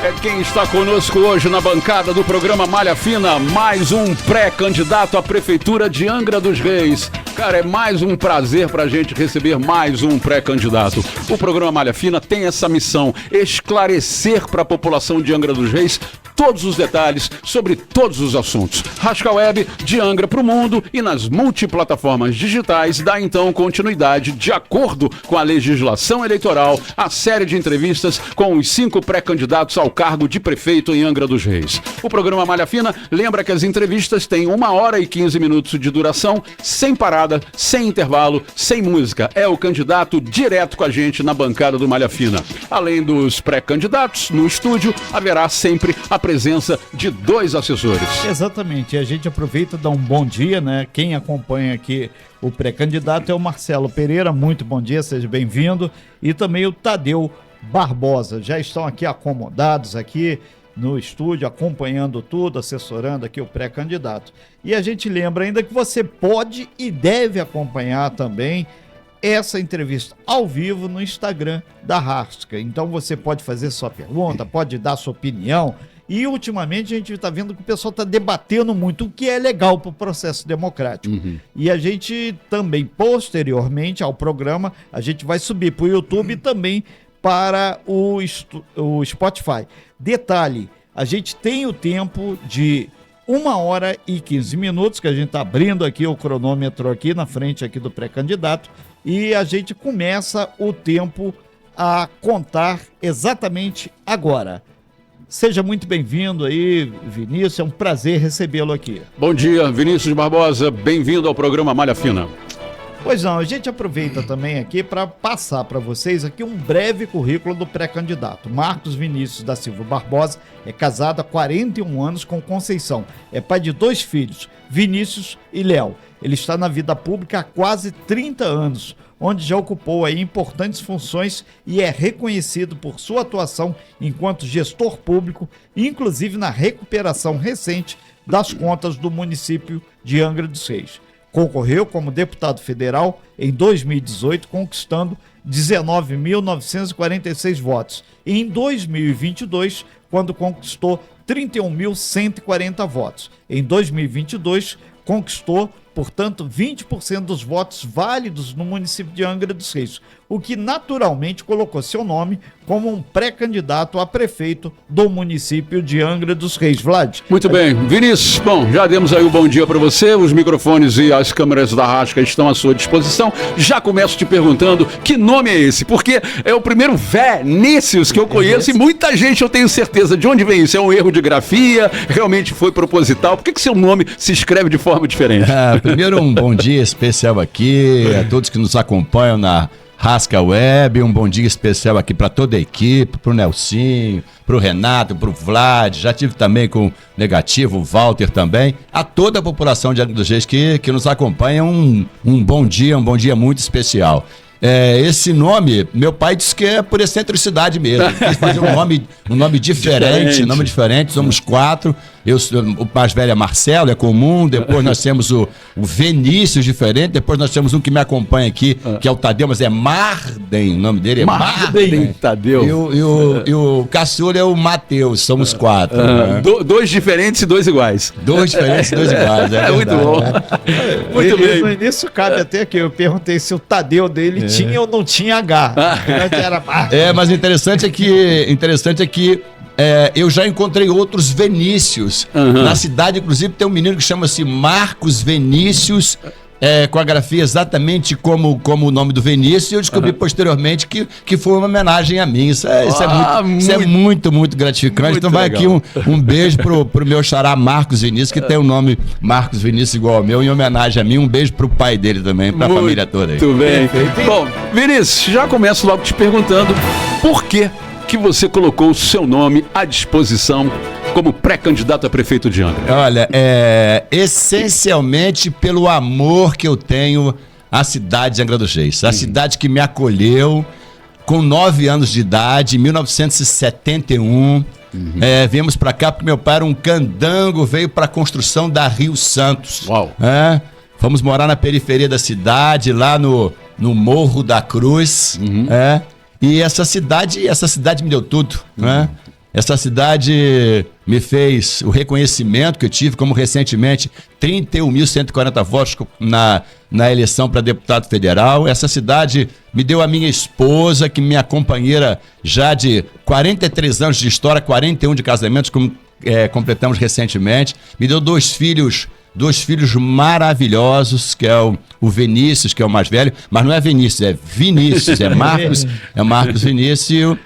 É quem está conosco hoje na bancada do programa Malha Fina, mais um pré-candidato à Prefeitura de Angra dos Reis. Cara, é mais um prazer pra gente receber mais um pré-candidato. O programa Malha Fina tem essa missão, esclarecer para a população de Angra dos Reis todos os detalhes sobre todos os assuntos. Rasca Web, de Angra para o mundo e nas multiplataformas digitais, dá então continuidade, de acordo com a legislação eleitoral, a série de entrevistas com os 5 pré-candidatos ao cargo de prefeito em Angra dos Reis. O programa Malha Fina lembra que as entrevistas têm 1 hora e 15 minutos de duração, sem parada, sem intervalo, sem música. É o candidato direto com a gente na bancada do Malha Fina. Além dos pré-candidatos, no estúdio haverá sempre a presença de 2 assessores. Exatamente, e a gente aproveita e dá um bom dia, né? Quem acompanha aqui o pré-candidato é o Marcelo Pereira, muito bom dia, seja bem-vindo, e também o Tadeu Barbosa, já estão aqui acomodados aqui no estúdio, acompanhando tudo, assessorando aqui o pré-candidato. E a gente lembra ainda que você pode e deve acompanhar também essa entrevista ao vivo no Instagram da Rasca. Então você pode fazer sua pergunta, pode dar sua opinião. E ultimamente a gente está vendo que o pessoal está debatendo muito, o que é legal para o processo democrático. E a gente também, posteriormente ao programa, a gente vai subir para o YouTube e também para o Spotify. Detalhe, a gente tem o tempo de 1 hora e 15 minutos, que a gente está abrindo aqui o cronômetro aqui na frente aqui do pré-candidato, e a gente começa o tempo a contar exatamente agora. Seja muito bem-vindo aí, Vinícius, é um prazer recebê-lo aqui. Bom dia, Vinícius Barbosa, bem-vindo ao programa Malha Fina. Pois não, a gente aproveita também aqui para passar para vocês aqui um breve currículo do pré-candidato. Marcos Vinícius da Silva Barbosa é casado há 41 anos com Conceição, é pai de 2 filhos, Vinícius e Léo. Ele está na vida pública há quase 30 anos, onde já ocupou aí importantes funções e é reconhecido por sua atuação enquanto gestor público, inclusive na recuperação recente das contas do município de Angra dos Reis. Concorreu como deputado federal em 2018, conquistando 19.946 votos. E em 2022, quando conquistou 31.140 votos. Em 2022, conquistou, portanto, 20% dos votos válidos no município de Angra dos Reis, o que naturalmente colocou seu nome como um pré-candidato a prefeito do município de Angra dos Reis. Vlad? Muito bem. Vinícius, bom, já demos aí o bom dia para você, os microfones e as câmeras da Rasca estão à sua disposição. Já começo te perguntando que nome é esse, porque é o primeiro Vinícius que eu conheço e muita gente, eu tenho certeza, de onde vem isso? É um erro de grafia? Realmente foi proposital? Por que seu nome se escreve de forma diferente? Primeiro um bom dia especial aqui a todos que nos acompanham na Rasca Web, um bom dia especial aqui para toda a equipe, para o Nelsinho, para o Renato, para o Vlad, já tive também com o Negativo, o Walter também, a toda a população de Angra dos Reis que nos acompanha, um bom dia muito especial. Esse nome, meu pai disse que é por excentricidade mesmo, quis fazer um nome diferente, somos 4, o mais velho é Marcelo, é comum, depois nós temos o Vinícius, diferente, depois nós temos um que me acompanha aqui, que é o Tadeu, mas é Marden, o nome dele é Marden. Tadeu. E o caçula é o Matheus, somos 4. Né? 2 diferentes e 2 iguais. 2 diferentes e 2 iguais, é muito bom. Muito bem. No início cabe até que eu perguntei se o Tadeu dele tinha ou não tinha H. Mas o interessante é que eu já encontrei outros Vinícius. Na cidade, inclusive, tem um menino que chama-se Marcos Vinícius, com a grafia exatamente como o nome do Vinícius, e eu descobri posteriormente que foi uma homenagem a mim. Isso é muito gratificante. Muito então vai legal. Aqui um beijo pro meu xará Marcos Vinícius, que tem o nome Marcos Vinícius igual ao meu, em homenagem a mim. Um beijo pro pai dele também, pra família toda aí. Muito bem. Bom, Vinícius, já começo logo te perguntando por que você colocou o seu nome à disposição como pré-candidato a prefeito de Angra? Olha, essencialmente pelo amor que eu tenho à cidade de Angra dos Reis. A cidade que me acolheu com 9 anos de idade, em 1971. Viemos para cá porque meu pai era um candango, veio para a construção da Rio Santos. Uau! Fomos morar na periferia da cidade, lá no Morro da Cruz. E essa cidade me deu tudo, né? Essa cidade me fez o reconhecimento que eu tive, como recentemente 31.140 votos na eleição para deputado federal. Essa cidade me deu a minha esposa, que minha companheira já de 43 anos de história, 41 de casamentos, completamos recentemente. Me deu dois filhos maravilhosos, que é o Vinícius, que é o mais velho, mas não é Vinícius, é Vinícius, é Marcos Vinícius.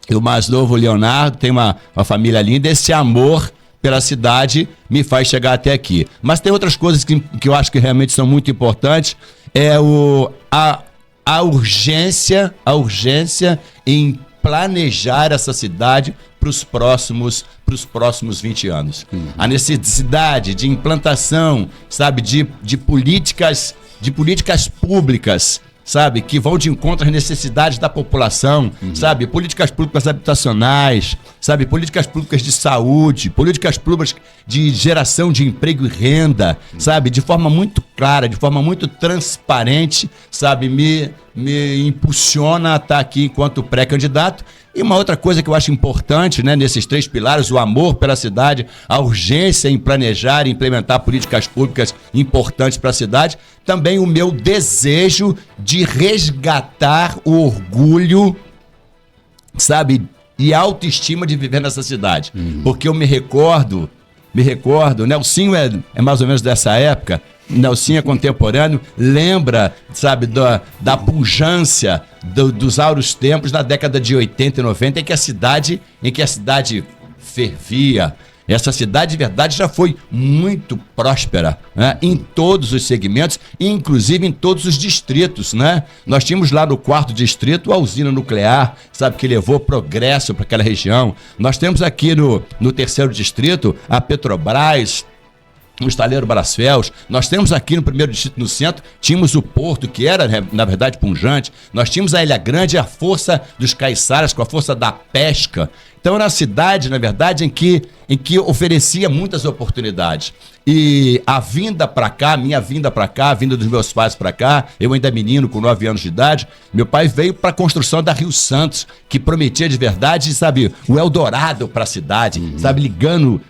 E o mais novo, o Leonardo, tem uma família linda. Esse amor pela cidade me faz chegar até aqui. Mas tem outras coisas que eu acho que realmente são muito importantes. É a urgência em planejar essa cidade para os próximos 20 anos. A necessidade de implantação, sabe, de políticas públicas, sabe, que vão de encontro às necessidades da população, sabe, políticas públicas habitacionais, sabe, políticas públicas de saúde, políticas públicas de geração de emprego e renda, sabe, de forma muito clara, de forma muito transparente, sabe, me impulsiona a estar aqui enquanto pré-candidato. E uma outra coisa que eu acho importante, né, nesses 3 pilares, o amor pela cidade, a urgência em planejar e implementar políticas públicas importantes para a cidade, também o meu desejo de resgatar o orgulho, sabe, e a autoestima de viver nessa cidade. Porque eu me recordo, Nelsinho é mais ou menos dessa época, Nelsinho é contemporâneo, lembra, sabe, da pujança dos áureos tempos na década de 80 e 90, em que a cidade fervia. Essa cidade, de verdade, já foi muito próspera, né, em todos os segmentos, inclusive em todos os distritos, né? Nós tínhamos lá no 4º distrito a usina nuclear, sabe, que levou progresso para aquela região. Nós temos aqui no 3º distrito a Petrobras, o estaleiro Brasfels. Nós temos aqui no 1º distrito, no centro, tínhamos o porto, que era, na verdade, pujante. Nós tínhamos a Ilha Grande, a força dos caiçaras, com a força da pesca. Então era uma cidade, na verdade, em que oferecia muitas oportunidades. E a vinda para cá, minha vinda para cá, a vinda dos meus pais para cá, eu ainda menino, com 9 anos de idade, meu pai veio para a construção da Rio Santos, que prometia de verdade, sabe, o Eldorado para a cidade, sabe, ligando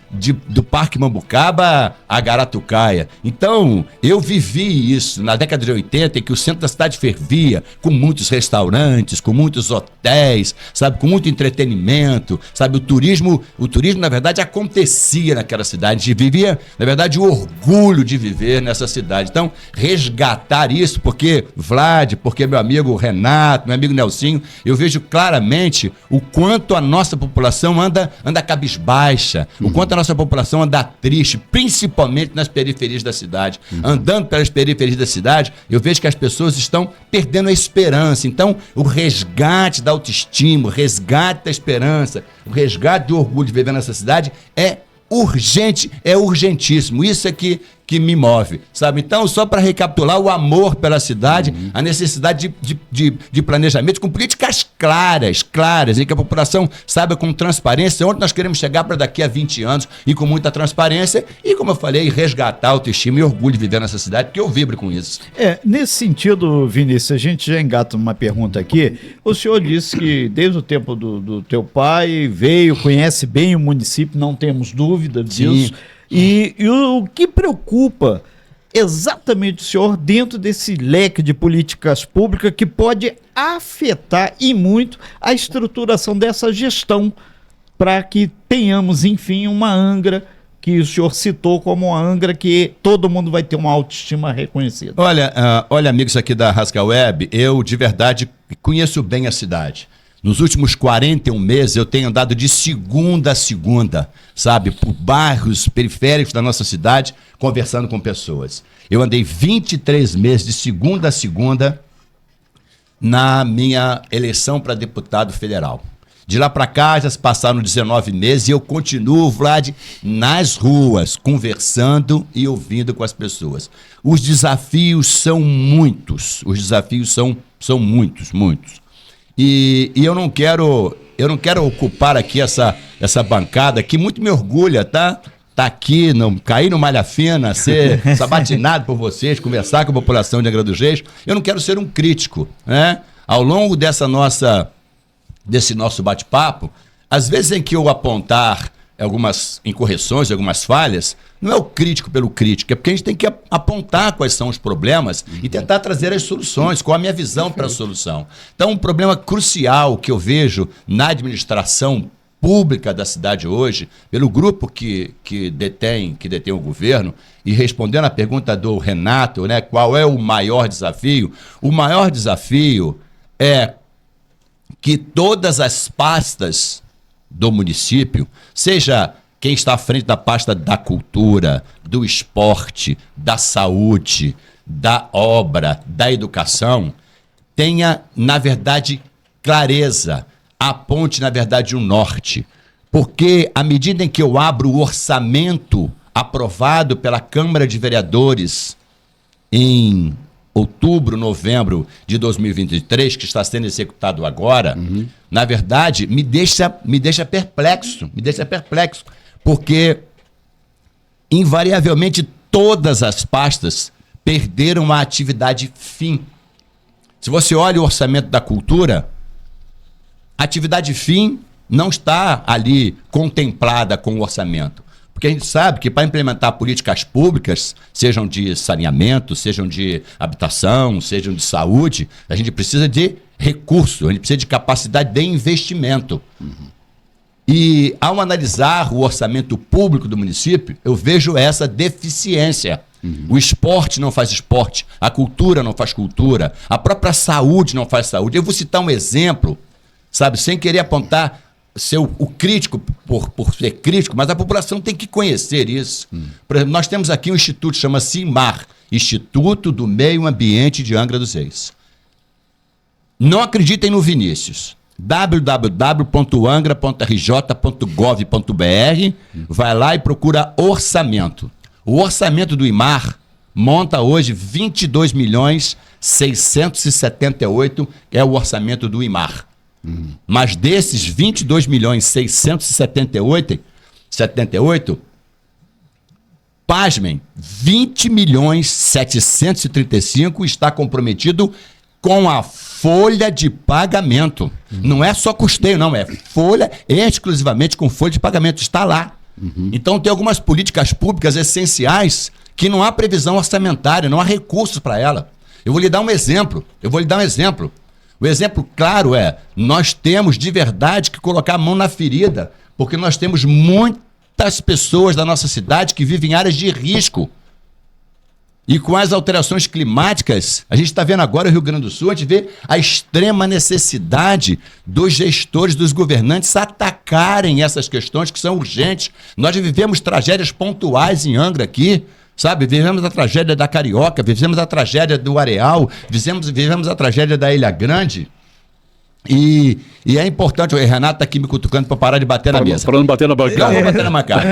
do Parque Mambucaba a Garatucaia. Então, eu vivi isso na década de 80, em que o centro da cidade fervia, com muitos restaurantes, com muitos hotéis, sabe, com muito entretenimento, sabe, o turismo, na verdade, acontecia naquela cidade. A gente vivia, na verdade, o orgulho de viver nessa cidade. Então, resgatar isso, porque meu amigo Renato, meu amigo Nelsinho, eu vejo claramente o quanto a nossa população anda cabisbaixa, o quanto a nossa população anda triste, principalmente nas periferias da cidade. Andando pelas periferias da cidade, eu vejo que as pessoas estão perdendo a esperança. Então, o resgate da autoestima, o resgate da esperança, o resgate do orgulho de viver nessa cidade é urgente, é urgentíssimo. Isso é que me move, sabe? Então, só para recapitular, o amor pela cidade, a necessidade de planejamento com políticas claras, em que a população saiba com transparência onde nós queremos chegar para daqui a 20 anos e com muita transparência e, como eu falei, resgatar a autoestima e orgulho de viver nessa cidade, porque eu vibro com isso. Nesse sentido, Vinícius, a gente já engata uma pergunta aqui. O senhor disse que desde o tempo do teu pai conhece bem o município, não temos dúvida disso. Sim. E o que preocupa exatamente o senhor dentro desse leque de políticas públicas que pode afetar e muito a estruturação dessa gestão para que tenhamos, enfim, uma Angra que o senhor citou como uma Angra que todo mundo vai ter uma autoestima reconhecida? Olha, amigos aqui da Rasca Web, eu de verdade conheço bem a cidade. Nos últimos 41 meses, eu tenho andado de segunda a segunda, sabe, por bairros periféricos da nossa cidade, conversando com pessoas. Eu andei 23 meses de segunda a segunda na minha eleição para deputado federal. De lá para cá, já se passaram 19 meses e eu continuo, Vlad, nas ruas, conversando e ouvindo com as pessoas. Os desafios são muitos, são muitos. E eu não quero ocupar aqui essa bancada que muito me orgulha, tá aqui, cair no Malha Fina, ser sabatinado por vocês, conversar com a população de Angra dos Reis. Eu não quero ser um crítico, né? Ao longo desse nosso bate-papo, às vezes em que eu apontar algumas incorreções, algumas falhas, não é o crítico pelo crítico, é porque a gente tem que apontar quais são os problemas e tentar trazer as soluções, qual a minha visão para a solução. Então, um problema crucial que eu vejo na administração pública da cidade hoje, pelo grupo que detém o governo, e respondendo à pergunta do Renato, né, qual é o maior desafio? O maior desafio é que todas as pastas do município, seja quem está à frente da pasta da cultura, do esporte, da saúde, da obra, da educação, tenha, na verdade, clareza, aponte, na verdade, um norte. Porque à medida em que eu abro o orçamento aprovado pela Câmara de Vereadores em outubro, novembro de 2023, que está sendo executado agora, na verdade, me deixa perplexo, porque invariavelmente todas as pastas perderam a atividade fim. Se você olha o orçamento da cultura, a atividade fim não está ali contemplada com o orçamento. Porque a gente sabe que para implementar políticas públicas, sejam de saneamento, sejam de habitação, sejam de saúde, a gente precisa de recurso, a gente precisa de capacidade de investimento. E ao analisar o orçamento público do município, eu vejo essa deficiência. O esporte não faz esporte, a cultura não faz cultura, a própria saúde não faz saúde. Eu vou citar um exemplo, sabe, sem querer apontar ser o crítico por ser crítico, mas a população tem que conhecer isso. Por exemplo, nós temos aqui um instituto, chama-se IMAR, Instituto do Meio Ambiente de Angra dos Reis. Não acreditem no Vinícius. www.angra.rj.gov.br, vai lá e procura orçamento. O orçamento do IMAR monta hoje 22.678, é o orçamento do IMAR. Mas desses 22.678, pasmem, 20.735 está comprometido com a folha de pagamento. Não é só custeio, não, é folha, exclusivamente com folha de pagamento, está lá. Então tem algumas políticas públicas essenciais que não há previsão orçamentária, não há recursos para ela. Eu vou lhe dar um exemplo. O exemplo claro é, nós temos de verdade que colocar a mão na ferida, porque nós temos muitas pessoas da nossa cidade que vivem em áreas de risco. E com as alterações climáticas, a gente está vendo agora o Rio Grande do Sul, a gente vê a extrema necessidade dos gestores, dos governantes atacarem essas questões que são urgentes. Nós vivemos tragédias pontuais em Angra aqui, sabe? Vivemos a tragédia da Carioca, vivemos a tragédia do Areal, vivemos a tragédia da Ilha Grande. E é importante, o Renato está aqui me cutucando para parar de bater na mesa. Para não bater na bancada. Não, vou bater na bancada.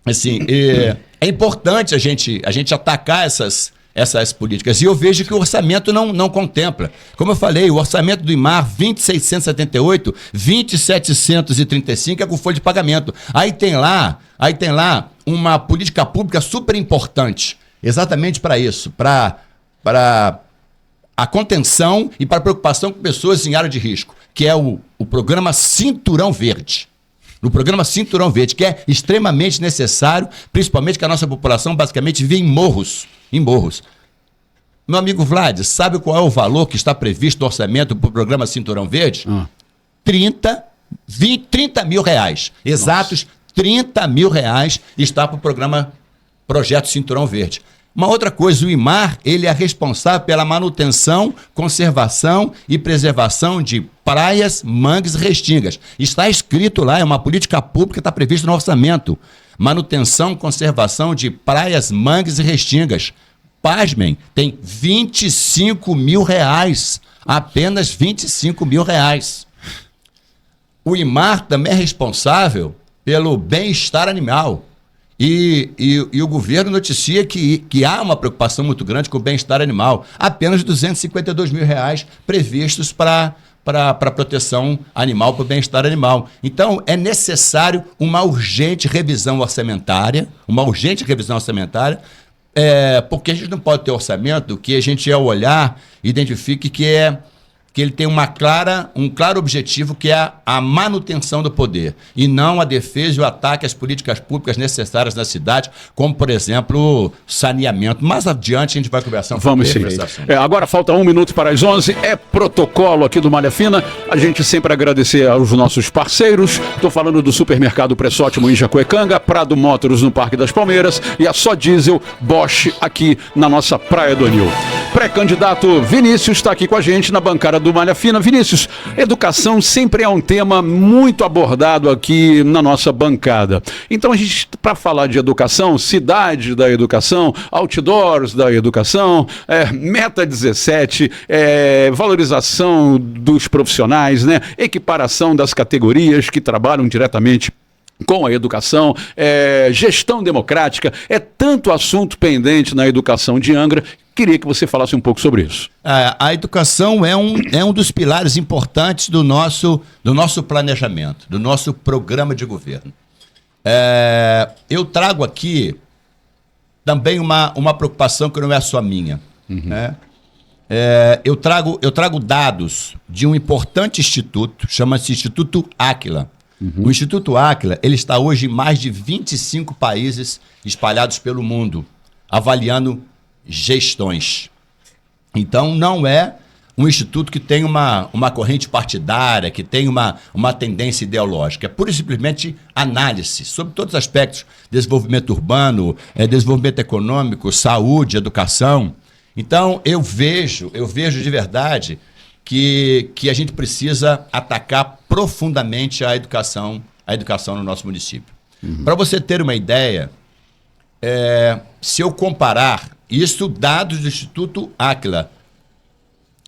Assim, é importante a gente atacar essas políticas. E eu vejo que o orçamento não contempla. Como eu falei, o orçamento do IMAR, 20.678, 20.735 é com folha de pagamento. Aí tem lá uma política pública super importante, exatamente para isso, para a contenção e para a preocupação com pessoas em área de risco, que é o programa Cinturão Verde. No programa Cinturão Verde, que é extremamente necessário, principalmente que a nossa população basicamente vive em morros. Meu amigo Vlad, sabe qual é o valor que está previsto no orçamento para o programa Cinturão Verde? 30 mil reais. Exatos, 30 mil reais está para o programa Projeto Cinturão Verde. Uma outra coisa, o IMAR, ele é responsável pela manutenção, conservação e preservação de praias, mangues e restingas. Está escrito lá, é uma política pública que está prevista no orçamento. Manutenção, conservação de praias, mangues e restingas. Pasmem, tem 25 mil reais. Apenas 25 mil reais. O IMAR também é responsável pelo bem-estar animal. E o governo noticia que há uma preocupação muito grande com o bem-estar animal. Apenas 252 mil reais previstos para a proteção animal, para o bem-estar animal. Então, é necessário uma urgente revisão orçamentária, porque a gente não pode ter orçamento que a gente, ao olhar, identifique que é que ele tem um claro objetivo, que é a manutenção do poder, e não a defesa e o ataque às políticas públicas necessárias na cidade, como, por exemplo, saneamento. Mais adiante a gente vai conversar Vamos sim. Agora falta 1 minuto para as 11, é protocolo aqui do Malha Fina, a gente sempre agradecer aos nossos parceiros, estou falando do Supermercado Preço Ótimo em Jacuecanga, Prado Motors no Parque das Palmeiras e a Só Diesel Bosch aqui na nossa Praia do Anil. Pré-candidato Vinícius está aqui com a gente na bancada do Malha Fina. Vinícius, educação sempre é um tema muito abordado aqui na nossa bancada. Então a gente, para falar de educação, cidade da educação, outdoors da educação, Meta 17, valorização dos profissionais, né? Equiparação das categorias que trabalham diretamente com a educação, gestão democrática, tanto assunto pendente na educação de Angra. Queria que você falasse um pouco sobre isso. A educação é um dos pilares importantes do nosso planejamento, do nosso programa de governo. Eu trago aqui também uma preocupação que não é só minha. Né? Eu trago dados de um importante instituto, chama-se Instituto Áquila. O Instituto Áquila, ele está hoje em mais de 25 países espalhados pelo mundo, avaliando gestões. Então, não é um instituto que tem uma corrente partidária, que tem uma tendência ideológica. É pura e simplesmente análise sobre todos os aspectos: desenvolvimento urbano, desenvolvimento econômico, saúde, educação. Então, eu vejo de verdade que a gente precisa atacar profundamente a educação no nosso município. Para você ter uma ideia, se eu comparar isso, dados do Instituto Áquila,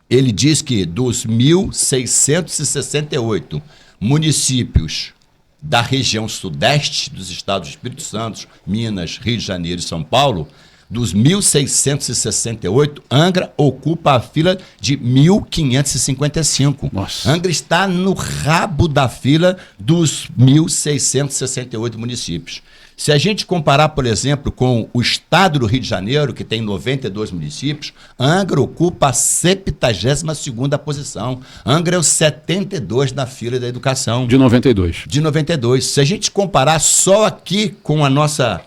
ele diz que dos 1.668 municípios da região sudeste dos estados do Espírito Santo, Minas, Rio de Janeiro e São Paulo, dos 1.668, Angra ocupa a fila de 1.555. Nossa. Angra está no rabo da fila dos 1.668 municípios. Se a gente comparar, por exemplo, com o estado do Rio de Janeiro, que tem 92 municípios, Angra ocupa a 72ª posição. Angra é o 72 na fila da educação. De 92. De 92. Se a gente comparar só aqui com a nossa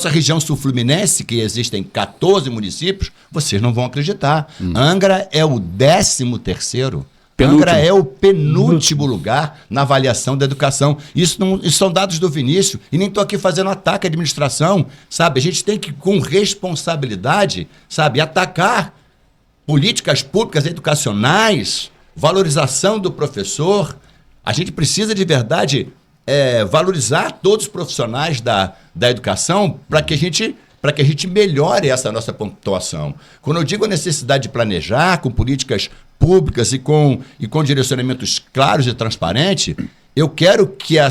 região sul-fluminense, que existem 14 municípios, vocês não vão acreditar. Angra é o 13º. Penúltimo. Angra é o penúltimo lugar na avaliação da educação. Isso são dados do Vinícius, e nem estou aqui fazendo ataque à administração, sabe? A gente tem que, com responsabilidade, sabe, atacar políticas públicas educacionais, valorização do professor. A gente precisa, de verdade, valorizar todos os profissionais da educação para que a gente melhore essa nossa pontuação. Quando eu digo a necessidade de planejar com políticas públicas e com direcionamentos claros e transparentes, eu quero que a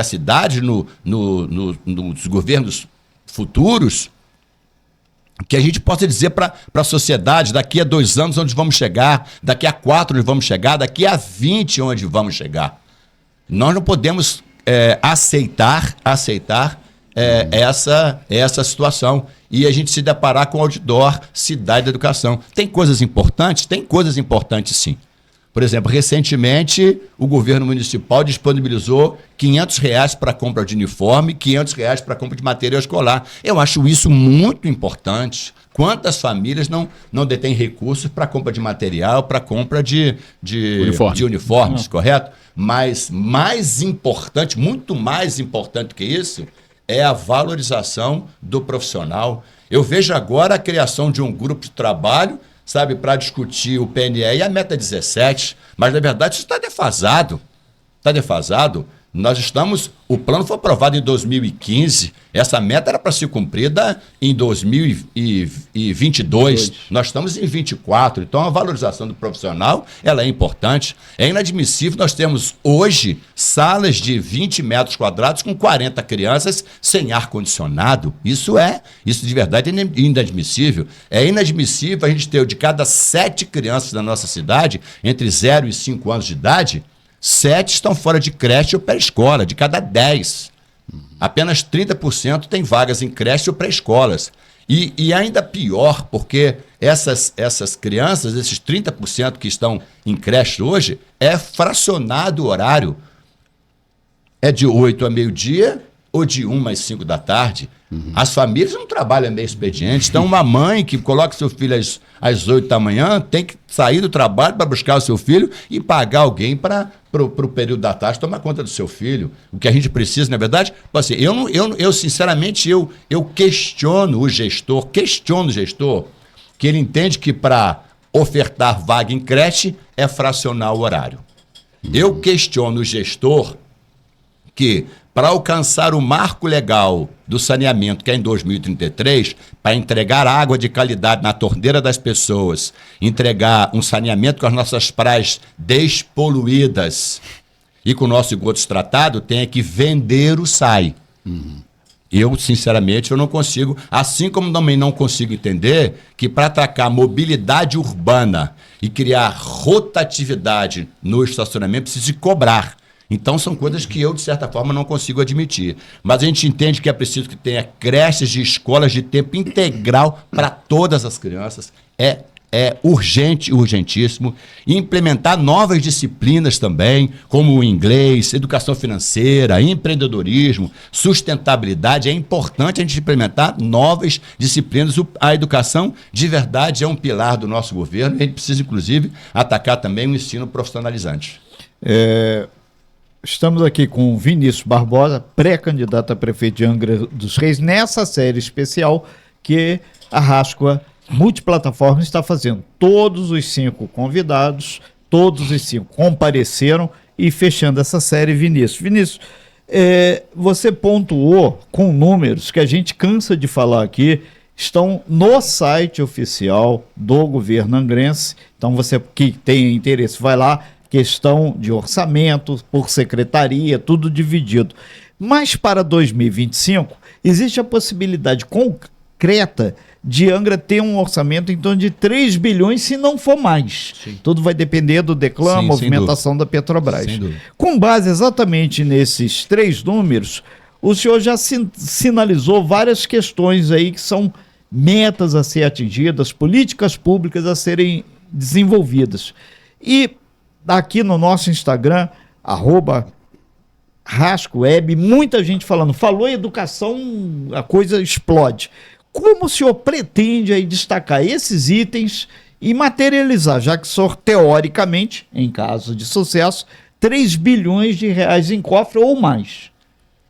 cidade, nos governos futuros, que a gente possa dizer para a sociedade, daqui a 2 anos onde vamos chegar, daqui a 4 onde vamos chegar, daqui a 20 onde vamos chegar. Nós não podemos aceitar essa situação e a gente se deparar com o outdoor cidade da educação. Tem coisas importantes? Tem coisas importantes, sim. Por exemplo, recentemente o governo municipal disponibilizou R$500 para compra de uniforme, R$500 para compra de material escolar. Eu acho isso muito importante. Quantas famílias não detêm recursos para compra de material, para compra de uniformes, correto? Mas mais importante, muito mais importante que isso, é a valorização do profissional. Eu vejo agora a criação de um grupo de trabalho, sabe, para discutir o PNE e a Meta 17, mas na verdade isso está defasado. Está defasado. O plano foi aprovado em 2015, essa meta era para ser cumprida em 2022, nós estamos em 24, então a valorização do profissional, ela é importante. É inadmissível nós temos hoje salas de 20 metros quadrados com 40 crianças sem ar-condicionado. Isso de verdade é inadmissível. É inadmissível a gente ter de cada 7 crianças na nossa cidade, entre 0 e 5 anos de idade, 7 estão fora de creche ou pré-escola, de cada 10. Apenas 30% tem vagas em creche ou pré-escolas. E ainda pior, porque essas crianças, esses 30% que estão em creche hoje, é fracionado o horário. É de 8 a meio-dia ou de 1 às 5 da tarde. As famílias não trabalham meio expediente. Então, uma mãe que coloca seu filho às 8 da manhã tem que sair do trabalho para buscar o seu filho e pagar alguém para o período da tarde tomar conta do seu filho. O que a gente precisa, na verdade, assim, eu sinceramente, eu questiono o gestor, que ele entende que para ofertar vaga em creche é fracionar o horário. Eu questiono o gestor que, para alcançar o marco legal do saneamento, que é em 2033, para entregar água de qualidade na torneira das pessoas, entregar um saneamento com as nossas praias despoluídas e com o nosso esgoto tratado, tem que vender o SAI. Eu, sinceramente, eu não consigo, assim como também não consigo entender que para atacar mobilidade urbana e criar rotatividade no estacionamento, precisa cobrar. Então, são coisas que eu, de certa forma, não consigo admitir. Mas a gente entende que é preciso que tenha creches de escolas de tempo integral para todas as crianças. É urgente, urgentíssimo. E implementar novas disciplinas também, como o inglês, educação financeira, empreendedorismo, sustentabilidade. É importante a gente implementar novas disciplinas. A educação, de verdade, é um pilar do nosso governo. E a gente precisa, inclusive, atacar também o ensino profissionalizante. Estamos aqui com o Vinícius Barbosa, pré-candidato a prefeito de Angra dos Reis, nessa série especial que a Rascoa Multiplataforma está fazendo. Todos os 5 convidados, todos os 5 compareceram e fechando essa série, Vinícius, você pontuou com números que a gente cansa de falar aqui, estão no site oficial do governo angrense. Então você que tem interesse, vai lá, questão de orçamento, por secretaria, tudo dividido. Mas para 2025, existe a possibilidade concreta de Angra ter um orçamento em torno de 3 bilhões, se não for mais. Sim. Tudo vai depender do declamo, movimentação da Petrobras. Com base exatamente nesses 3 números, o senhor já sinalizou várias questões aí que são metas a ser atingidas, políticas públicas a serem desenvolvidas. E aqui no nosso Instagram, @RascoWeb, muita gente falou em educação, a coisa explode. Como o senhor pretende aí destacar esses itens e materializar, já que o senhor, teoricamente, em caso de sucesso, 3 bilhões de reais em cofre ou mais?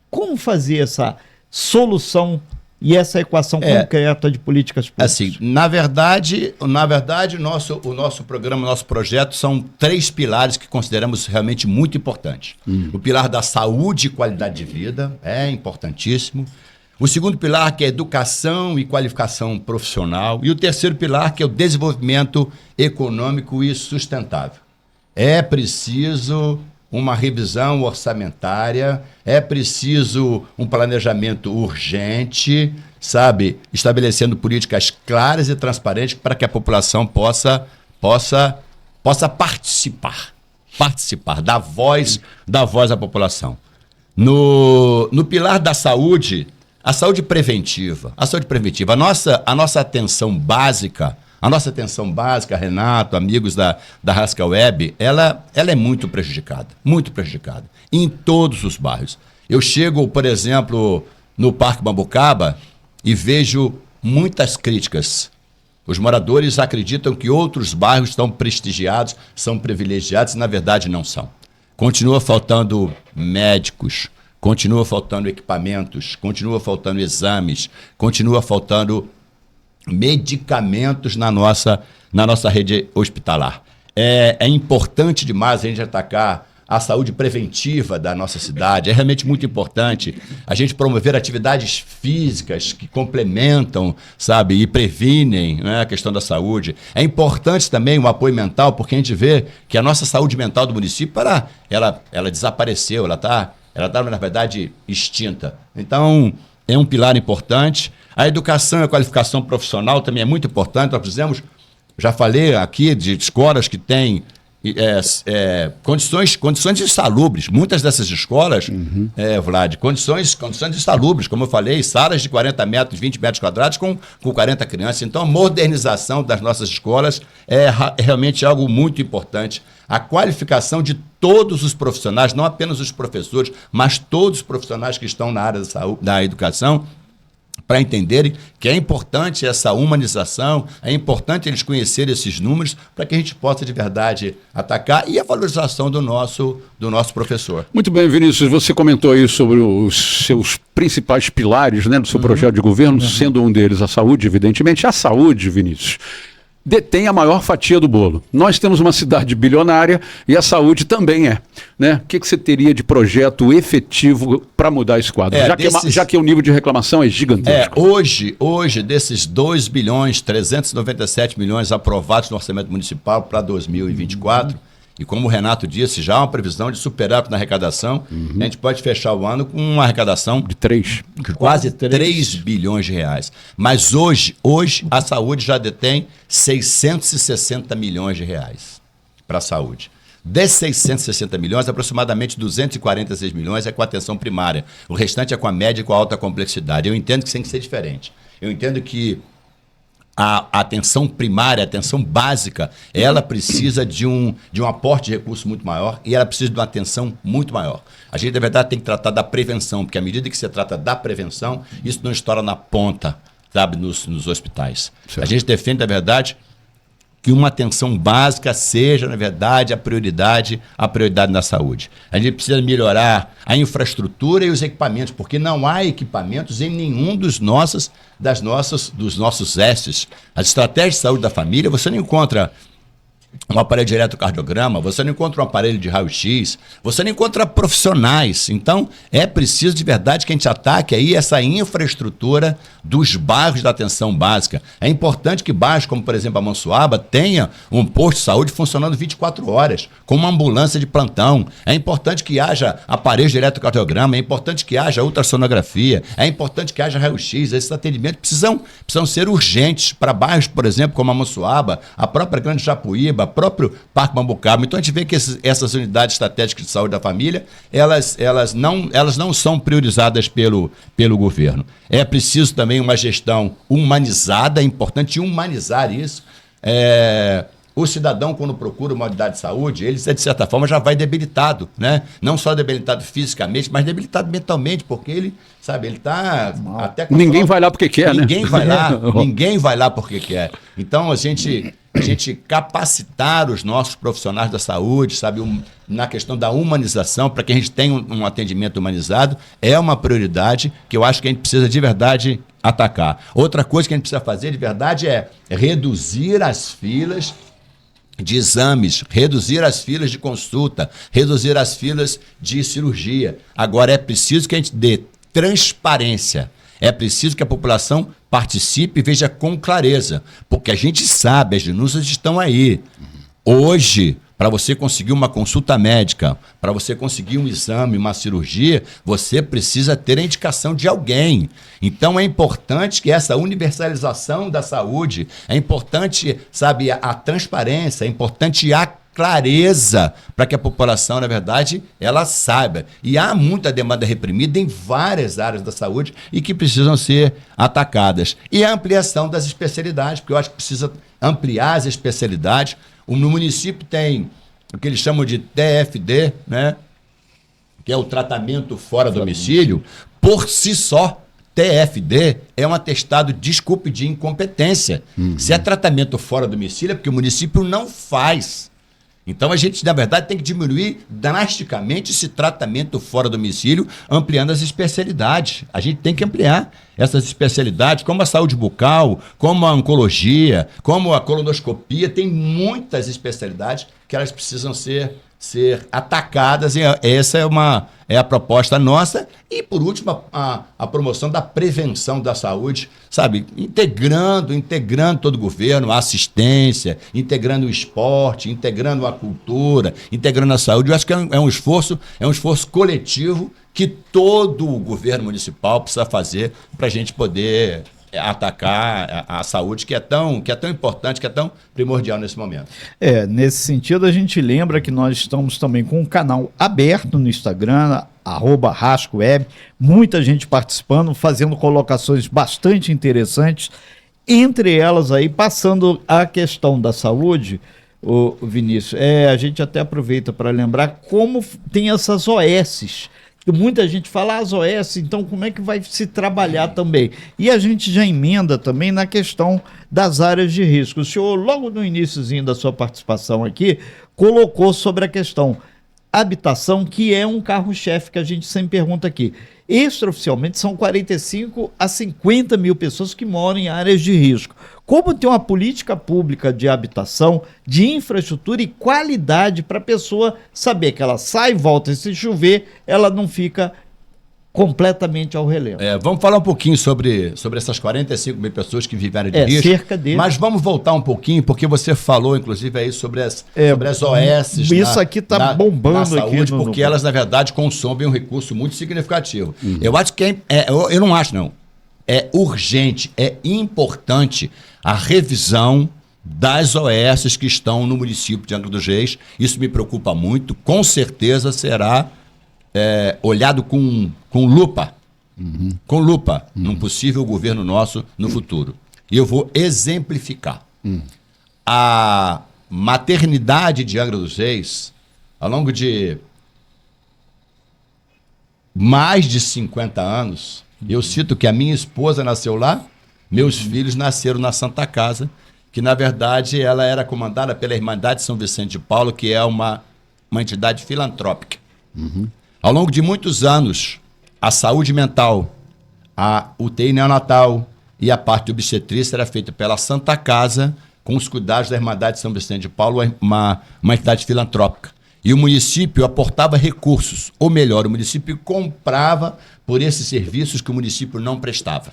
Como fazer essa solução e essa equação concreta de políticas públicas? Assim, na verdade, o nosso programa, o nosso projeto são 3 pilares que consideramos realmente muito importantes. O pilar da saúde e qualidade de vida é importantíssimo. O segundo pilar, que é educação e qualificação profissional. E o terceiro pilar, que é o desenvolvimento econômico e sustentável. É preciso uma revisão orçamentária, é preciso um planejamento urgente, sabe? Estabelecendo políticas claras e transparentes para que a população possa participar, dar voz à população. No pilar da saúde, a saúde preventiva, a nossa atenção básica, Renato, amigos da Rascal Web, ela é muito prejudicada, em todos os bairros. Eu chego, por exemplo, no Parque Mambucaba e vejo muitas críticas. Os moradores acreditam que outros bairros estão prestigiados, são privilegiados, e na verdade não são. Continua faltando médicos, continua faltando equipamentos, continua faltando exames, continua faltando medicamentos na nossa rede hospitalar. É importante demais a gente atacar a saúde preventiva da nossa cidade. É realmente muito importante a gente promover atividades físicas que complementam, sabe, e previnem, né, a questão da saúde. É importante também o apoio mental, porque a gente vê que a nossa saúde mental do município, ela desapareceu, ela tá, na verdade, extinta. Então, é um pilar importante. A educação e a qualificação profissional também é muito importante. Nós fizemos, já falei aqui, de escolas que têm condições insalubres. Muitas dessas escolas, Vlad, condições insalubres, como eu falei, salas de 40 metros, 20 metros quadrados com 40 crianças. Então, a modernização das nossas escolas é realmente algo muito importante. A qualificação de todos os profissionais, não apenas os professores, mas todos os profissionais que estão na área da saúde, da educação, para entenderem que é importante essa humanização, é importante eles conhecerem esses números para que a gente possa de verdade atacar, e a valorização do nosso professor. Muito bem, Vinícius, você comentou aí sobre os seus principais pilares, né, do seu projeto de governo, sendo um deles a saúde, evidentemente. A saúde, Vinícius, detém a maior fatia do bolo. Nós temos uma cidade bilionária e a saúde também é, né? O que você teria de projeto efetivo para mudar esse quadro? Já que o nível de reclamação é gigantesco. Hoje, desses 2 bilhões, 397 milhões aprovados no orçamento municipal para 2024, e como o Renato disse, já há uma previsão de superávit na arrecadação, a gente pode fechar o ano com uma arrecadação de quase 3 bilhões de reais. Mas hoje a saúde já detém 660 milhões de reais para a saúde. Desses 660 milhões, aproximadamente 246 milhões é com a atenção primária. O restante é com a média e com a alta complexidade. Eu entendo que isso tem que ser diferente. Eu entendo que a atenção primária, a atenção básica, ela precisa de um aporte de recursos muito maior e ela precisa de uma atenção muito maior. A gente, na verdade, tem que tratar da prevenção, porque à medida que você trata da prevenção, isso não estoura na ponta, sabe, nos hospitais. Certo. A gente defende, na verdade, que uma atenção básica seja, na verdade, a prioridade na saúde. A gente precisa melhorar a infraestrutura e os equipamentos, porque não há equipamentos em nenhum dos nossos ESSs. As estratégias de saúde da família, você não encontra um aparelho de eletrocardiograma, você não encontra um aparelho de raio-x, você não encontra profissionais. Então, é preciso de verdade que a gente ataque aí essa infraestrutura dos bairros da atenção básica. É importante que bairros como, por exemplo, a Monsuaba tenha um posto de saúde funcionando 24 horas, com uma ambulância de plantão. É importante que haja aparelhos de eletrocardiograma, é importante que haja ultrassonografia, é importante que haja raio-x. Esses atendimentos precisam ser urgentes para bairros, por exemplo, como a Monsuaba, a própria Grande Japuíba, o próprio Parque Mambucaba. Então a gente vê que essas unidades estratégicas de saúde da família, elas não são priorizadas pelo governo. É preciso também uma gestão humanizada, é importante humanizar isso. O cidadão, quando procura uma unidade de saúde, ele, de certa forma, já vai debilitado, né? Não só debilitado fisicamente, mas debilitado mentalmente, porque ele, sabe, ele está até... Ninguém vai lá porque quer, ninguém vai lá porque quer. Então, a gente capacitar os nossos profissionais da saúde, sabe, na questão da humanização, para que a gente tenha um atendimento humanizado, é uma prioridade que eu acho que a gente precisa de verdade atacar. Outra coisa que a gente precisa fazer de verdade é reduzir as filas de exames, reduzir as filas de consulta, reduzir as filas de cirurgia. Agora, é preciso que a gente dê transparência. É preciso que a população participe e veja com clareza, porque a gente sabe, as denúncias estão aí. Hoje, para você conseguir uma consulta médica, para você conseguir um exame, uma cirurgia, você precisa ter a indicação de alguém. Então é importante que essa universalização da saúde, é importante, sabe, a transparência, é importante a clareza para que a população, na verdade, ela saiba. E há muita demanda reprimida em várias áreas da saúde e que precisam ser atacadas. E a ampliação das especialidades, porque eu acho que precisa ampliar as especialidades. No município tem o que eles chamam de TFD, né? Que é o tratamento fora do domicílio. Por si só, TFD é um atestado, desculpe, de incompetência. Se é tratamento fora do domicílio, é porque o município não faz. Então, a gente, na verdade, tem que diminuir drasticamente esse tratamento fora do domicílio, ampliando as especialidades. A gente tem que ampliar essas especialidades, como a saúde bucal, como a oncologia, como a colonoscopia. Tem muitas especialidades que elas precisam ser atacadas, e essa é a proposta nossa. E, por último, a promoção da prevenção da saúde, sabe, integrando todo o governo, a assistência, integrando o esporte, integrando a cultura, integrando a saúde. Eu acho que é um esforço coletivo que todo o governo municipal precisa fazer para a gente poder atacar a saúde que é tão importante, que é tão primordial nesse momento. Nesse sentido, a gente lembra que nós estamos também com um canal aberto no Instagram, @RascoWeb, muita gente participando, fazendo colocações bastante interessantes, entre elas aí, passando a questão da saúde, o Vinícius, a gente até aproveita para lembrar como tem essas OSs. Muita gente fala as OS, então como é que vai se trabalhar também? E a gente já emenda também na questão das áreas de risco. O senhor, logo no iniciozinho da sua participação aqui, colocou sobre a questão habitação, que é um carro-chefe que a gente sempre pergunta aqui. Extraoficialmente são 45 a 50 mil pessoas que moram em áreas de risco. Como tem uma política pública de habitação, de infraestrutura e qualidade para a pessoa saber que ela sai e volta, e se chover, ela não fica completamente ao relento. Vamos falar um pouquinho sobre essas 45 mil pessoas que vivem de risco. Cerca deles. Mas vamos voltar um pouquinho, porque você falou, inclusive, aí sobre as OS. Isso aqui está bombando na saúde, aqui. Porque elas, na verdade, consomem um recurso muito significativo. Eu acho que eu não acho, não. É urgente, é importante a revisão das OS que estão no município de Angra dos Reis. Isso me preocupa muito. Com certeza será olhado com lupa, num possível governo nosso no futuro. E eu vou exemplificar. A maternidade de Angra dos Reis, ao longo de mais de 50 anos, eu cito que a minha esposa nasceu lá, meus filhos nasceram na Santa Casa, que na verdade ela era comandada pela Irmandade São Vicente de Paulo, que é uma entidade filantrópica. Ao longo de muitos anos, a saúde mental, a UTI neonatal e a parte de obstetrícia era feita pela Santa Casa, com os cuidados da Irmandade São Vicente de Paulo, uma entidade filantrópica. E o município aportava recursos, ou melhor, o município comprava por esses serviços que o município não prestava.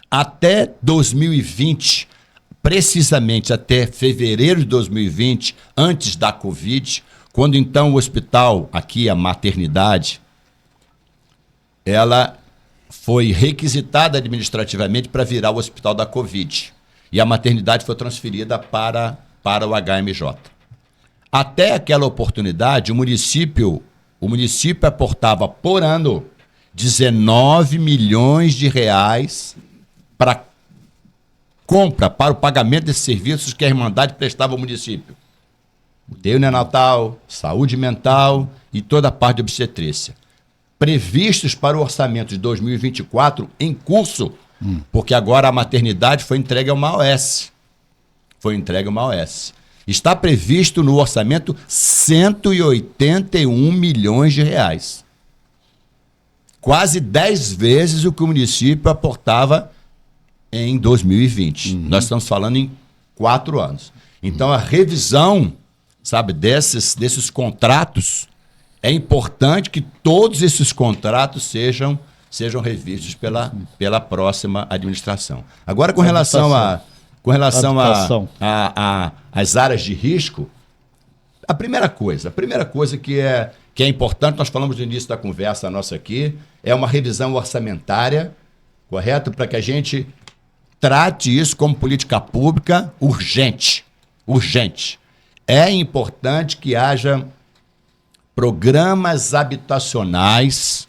Até 2020, precisamente até fevereiro de 2020, antes da Covid, quando então o hospital, aqui a maternidade, ela foi requisitada administrativamente para virar o hospital da Covid. E a maternidade foi transferida para o HMJ. Até aquela oportunidade, o município aportava por ano 19 milhões de reais para compra, para o pagamento desses serviços que a Irmandade prestava ao município. UTI neonatal, saúde mental e toda a parte de obstetrícia. Previstos para o orçamento de 2024 em curso, porque agora a maternidade foi entregue a uma OS. Está previsto no orçamento 181 milhões de reais. Quase 10 vezes o que o município aportava em 2020. Nós estamos falando em 4 anos. Então, a revisão, sabe, desses contratos, é importante que todos esses contratos sejam revistos pela próxima administração. Agora, com relação às áreas de risco, a primeira coisa que é importante, nós falamos no início da conversa nossa aqui, é uma revisão orçamentária, correto? Para que a gente trate isso como política pública urgente. É importante que haja programas habitacionais,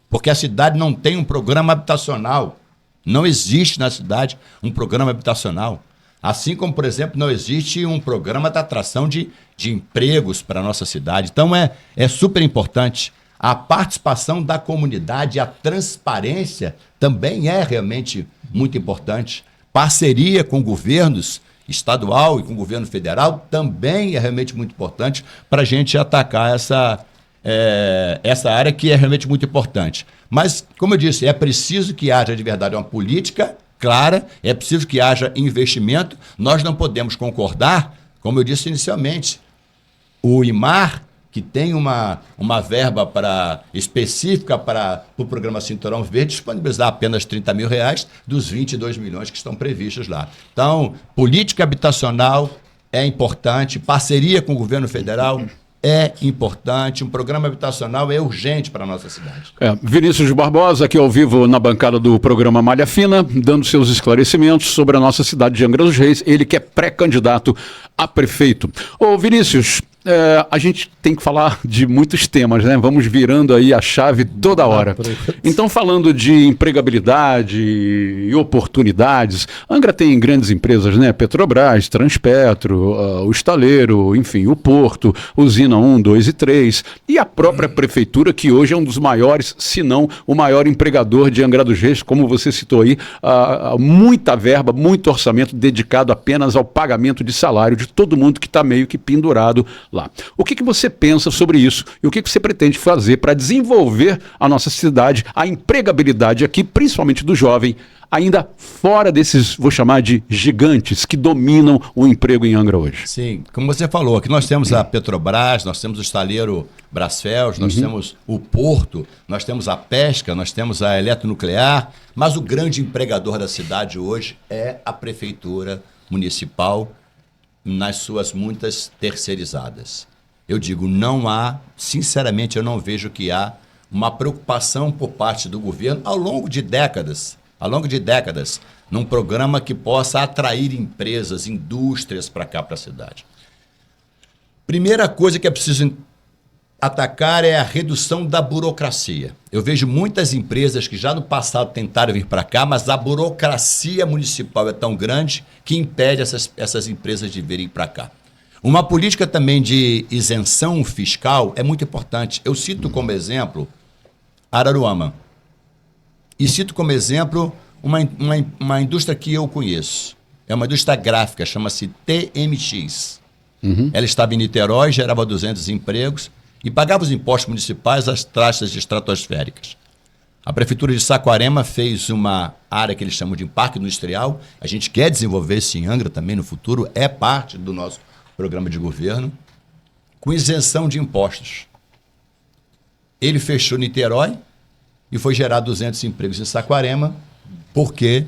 porque a cidade não tem um programa habitacional. Não existe na cidade um programa habitacional. Assim como, por exemplo, não existe um programa de atração de empregos para a nossa cidade. Então, é super importante. A participação da comunidade, a transparência também é realmente muito importante. Parceria com governos estadual e com o governo federal também é realmente muito importante para a gente atacar essa área que é realmente muito importante. Mas, como eu disse, é preciso que haja de verdade uma política clara, é preciso que haja investimento. Nós não podemos concordar, como eu disse inicialmente, o IMAR, que tem uma verba específica para o programa Cinturão Verde, disponibilizar apenas 30 mil reais dos 22 milhões que estão previstos lá. Então, política habitacional é importante, parceria com o governo federal é importante, um programa habitacional é urgente para a nossa cidade. Vinícius Barbosa, aqui ao vivo na bancada do programa Malha Fina, dando seus esclarecimentos sobre a nossa cidade de Angra dos Reis, ele que é pré-candidato a prefeito. Ô Vinícius, a gente tem que falar de muitos temas, né? Vamos virando aí a chave toda hora. Então, falando de empregabilidade e oportunidades, Angra tem grandes empresas, né? Petrobras, Transpetro, o Estaleiro, enfim, o Porto, Usina 1, 2 e 3, e a própria prefeitura, que hoje é um dos maiores, se não o maior empregador de Angra dos Reis, como você citou aí, muita verba, muito orçamento dedicado apenas ao pagamento de salário de todo mundo que está meio que pendurado lá. O que você pensa sobre isso e o que você pretende fazer para desenvolver a nossa cidade, a empregabilidade aqui, principalmente do jovem, ainda fora desses, vou chamar de gigantes, que dominam o emprego em Angra hoje? Sim, como você falou, aqui nós temos a Petrobras, nós temos o estaleiro Brasfels, nós temos o Porto, nós temos a pesca, nós temos a eletronuclear, mas o grande empregador da cidade hoje é a prefeitura municipal, nas suas muitas terceirizadas. Eu digo, não há, sinceramente, eu não vejo que há uma preocupação por parte do governo ao longo de décadas, num programa que possa atrair empresas, indústrias para cá, para a cidade. Primeira coisa que é preciso atacar é a redução da burocracia. Eu vejo muitas empresas que já no passado tentaram vir para cá, mas a burocracia municipal é tão grande que impede essas empresas de virem para cá. Uma política também de isenção fiscal é muito importante. Eu cito como exemplo Araruama. E cito como exemplo uma indústria que eu conheço. É uma indústria gráfica, chama-se TMX. Ela estava em Niterói, gerava 200 empregos e pagava os impostos municipais às taxas estratosféricas. A Prefeitura de Saquarema fez uma área que eles chamam de parque industrial. A gente quer desenvolver isso em Angra também no futuro, é parte do nosso programa de governo, com isenção de impostos. Ele fechou Niterói e foi gerar 200 empregos em Saquarema, porque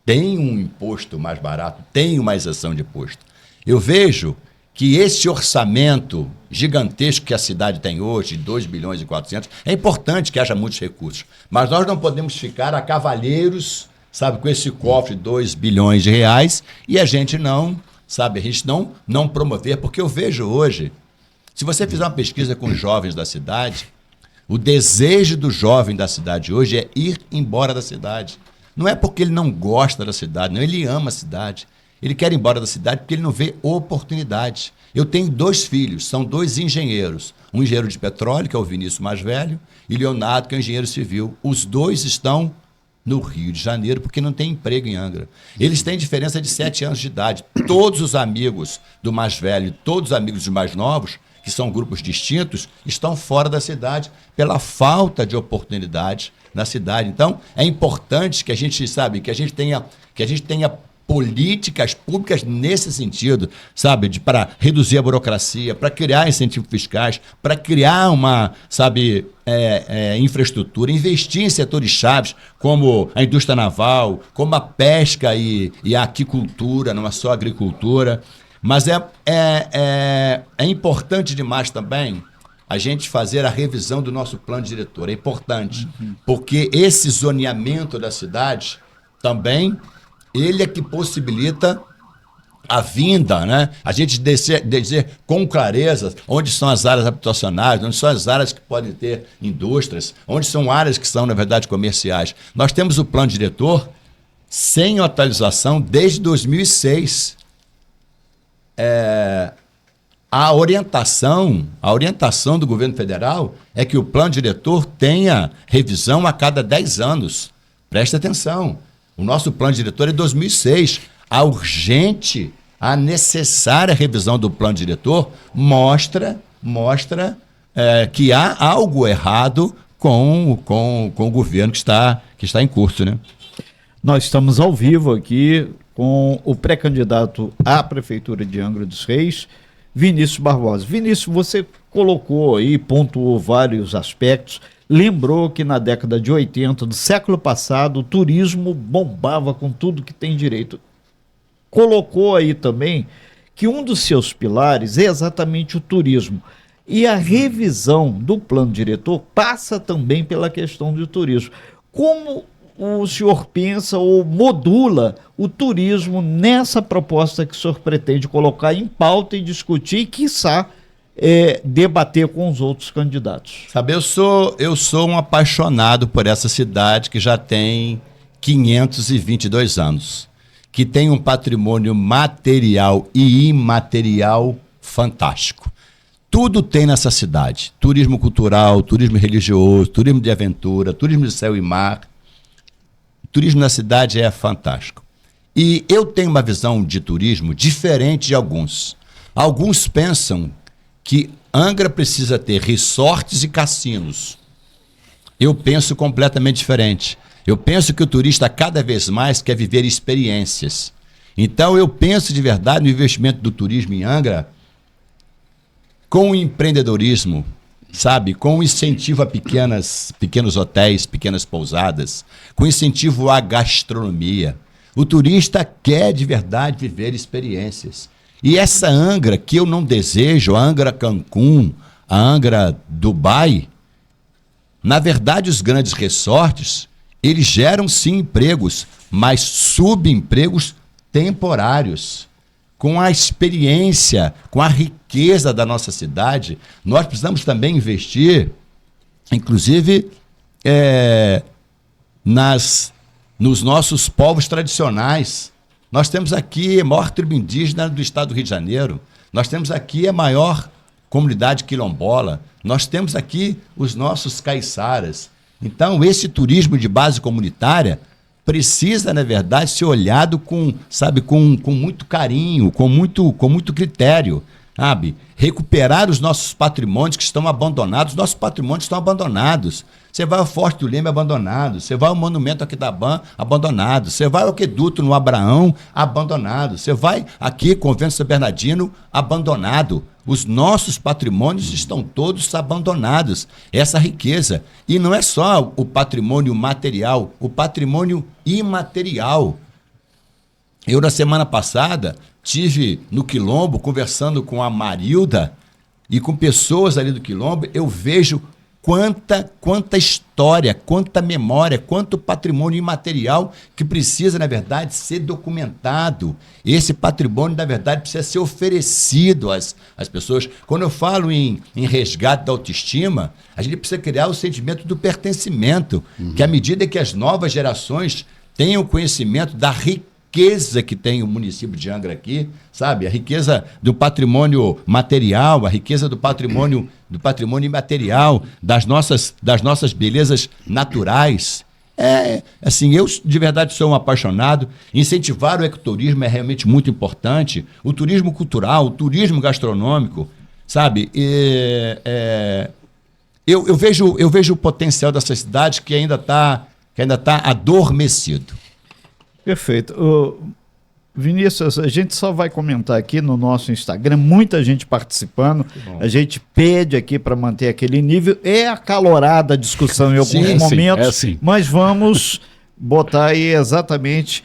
tem um imposto mais barato, tem uma isenção de imposto. Eu vejo que esse orçamento gigantesco que a cidade tem hoje, 2 bilhões e 400, é importante que haja muitos recursos, mas nós não podemos ficar a cavalheiros, sabe, com esse cofre de 2 bilhões de reais e a gente não, sabe, a gente não promover, porque eu vejo hoje, se você fizer uma pesquisa com os jovens da cidade, o desejo do jovem da cidade hoje é ir embora da cidade. Não é porque ele não gosta da cidade, não, ele ama a cidade. Ele quer ir embora da cidade porque ele não vê oportunidade. Eu tenho 2 filhos, são 2 engenheiros. Um engenheiro de petróleo, que é o Vinícius mais velho, e Leonardo, que é um engenheiro civil. Os 2 estão no Rio de Janeiro porque não tem emprego em Angra. Eles têm diferença de 7 anos de idade. Todos os amigos do mais velho, todos os amigos dos mais novos, que são grupos distintos, estão fora da cidade pela falta de oportunidade na cidade. Então, é importante que a gente, sabe, que a gente tenha políticas públicas nesse sentido, sabe, para reduzir a burocracia, para criar incentivos fiscais, para criar uma, sabe, infraestrutura, investir em setores chaves como a indústria naval, como a pesca e a aquicultura, não é só a agricultura. Mas é importante demais também a gente fazer a revisão do nosso plano diretor. É importante, porque esse zoneamento da cidade também, ele é que possibilita a vinda, né? A gente dizer com clareza onde são as áreas habitacionais, onde são as áreas que podem ter indústrias, onde são áreas que são, na verdade, comerciais. Nós temos o plano diretor sem atualização desde 2006. A orientação do governo federal é que o plano diretor tenha revisão a cada 10 anos. Presta atenção. O nosso plano diretor é 2006. A necessária revisão do plano diretor mostra que há algo errado com o governo que está em curso, né? Nós estamos ao vivo aqui com o pré-candidato à Prefeitura de Angra dos Reis, Vinícius Barbosa. Vinícius, você colocou aí, pontuou vários aspectos, lembrou que na década de 80 do século passado o turismo bombava com tudo que tem direito. Colocou aí também que um dos seus pilares é exatamente o turismo. E a revisão do plano diretor passa também pela questão do turismo. Como o senhor pensa ou modula o turismo nessa proposta que o senhor pretende colocar em pauta e discutir e, quiçá, debater com os outros candidatos? Sabe, eu sou um apaixonado por essa cidade que já tem 522 anos, que tem um patrimônio material e imaterial fantástico. Tudo tem nessa cidade: turismo cultural, turismo religioso, turismo de aventura, turismo de céu e mar. O turismo na cidade é fantástico. E eu tenho uma visão de turismo diferente de alguns. Alguns pensam que Angra precisa ter resorts e cassinos. Eu penso completamente diferente. Eu penso que o turista cada vez mais quer viver experiências. Então eu penso de verdade no investimento do turismo em Angra com o empreendedorismo, sabe? Com o incentivo a pequenos hotéis, pequenas pousadas, com incentivo à gastronomia. O turista quer de verdade viver experiências. E essa Angra que eu não desejo, a Angra Cancún, a Angra Dubai, na verdade os grandes resorts, eles geram sim empregos, mas subempregos temporários. Com a experiência, com a riqueza da nossa cidade, nós precisamos também investir, inclusive, nos nossos povos tradicionais. Nós temos aqui a maior tribo indígena do estado do Rio de Janeiro, nós temos aqui a maior comunidade quilombola, nós temos aqui os nossos caiçaras. Então, esse turismo de base comunitária precisa, na verdade, ser olhado com muito carinho, com muito critério, sabe? Recuperar os nossos patrimônios que estão abandonados. Nossos patrimônios estão abandonados. Você vai ao Forte do Leme, abandonado. Você vai ao Monumento Aquidabã, abandonado. Você vai ao Aqueduto no Abraão, abandonado. Você vai aqui, Convento São Bernardino, abandonado. Os nossos patrimônios estão todos abandonados. Essa riqueza. E não é só o patrimônio material, o patrimônio imaterial. Eu, na semana passada, tive no Quilombo, conversando com a Marilda e com pessoas ali do Quilombo, eu vejo quanta história, quanta memória, quanto patrimônio imaterial que precisa, na verdade, ser documentado. Esse patrimônio, na verdade, precisa ser oferecido às pessoas. Quando eu falo em resgate da autoestima, a gente precisa criar o sentimento do pertencimento, que à medida que as novas gerações tenham conhecimento da riqueza que tem o município de Angra aqui, sabe? A riqueza do patrimônio material, a riqueza do patrimônio imaterial, das nossas belezas naturais. Assim, eu de verdade sou um apaixonado. Incentivar o ecoturismo é realmente muito importante. O turismo cultural, o turismo gastronômico, sabe? Eu vejo o potencial dessa cidade que ainda tá adormecido. Perfeito. Vinícius, a gente só vai comentar aqui no nosso Instagram, muita gente participando, a gente pede aqui para manter aquele nível, é acalorada a discussão em alguns momentos, mas vamos botar aí exatamente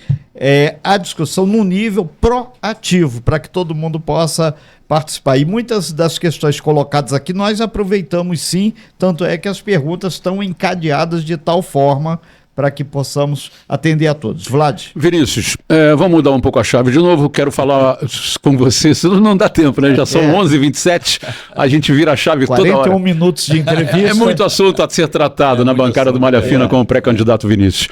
a discussão no nível proativo, para que todo mundo possa participar. E muitas das questões colocadas aqui nós aproveitamos sim, tanto é que as perguntas estão encadeadas de tal forma para que possamos atender a todos. Vlad. Vinícius, vamos mudar um pouco a chave de novo. Quero falar com você, senão não dá tempo, né? Já são 11h27, a gente vira a chave toda hora. 41 minutos de entrevista. É muito assunto a ser tratado na bancada do Malha Fina com o pré-candidato Vinícius.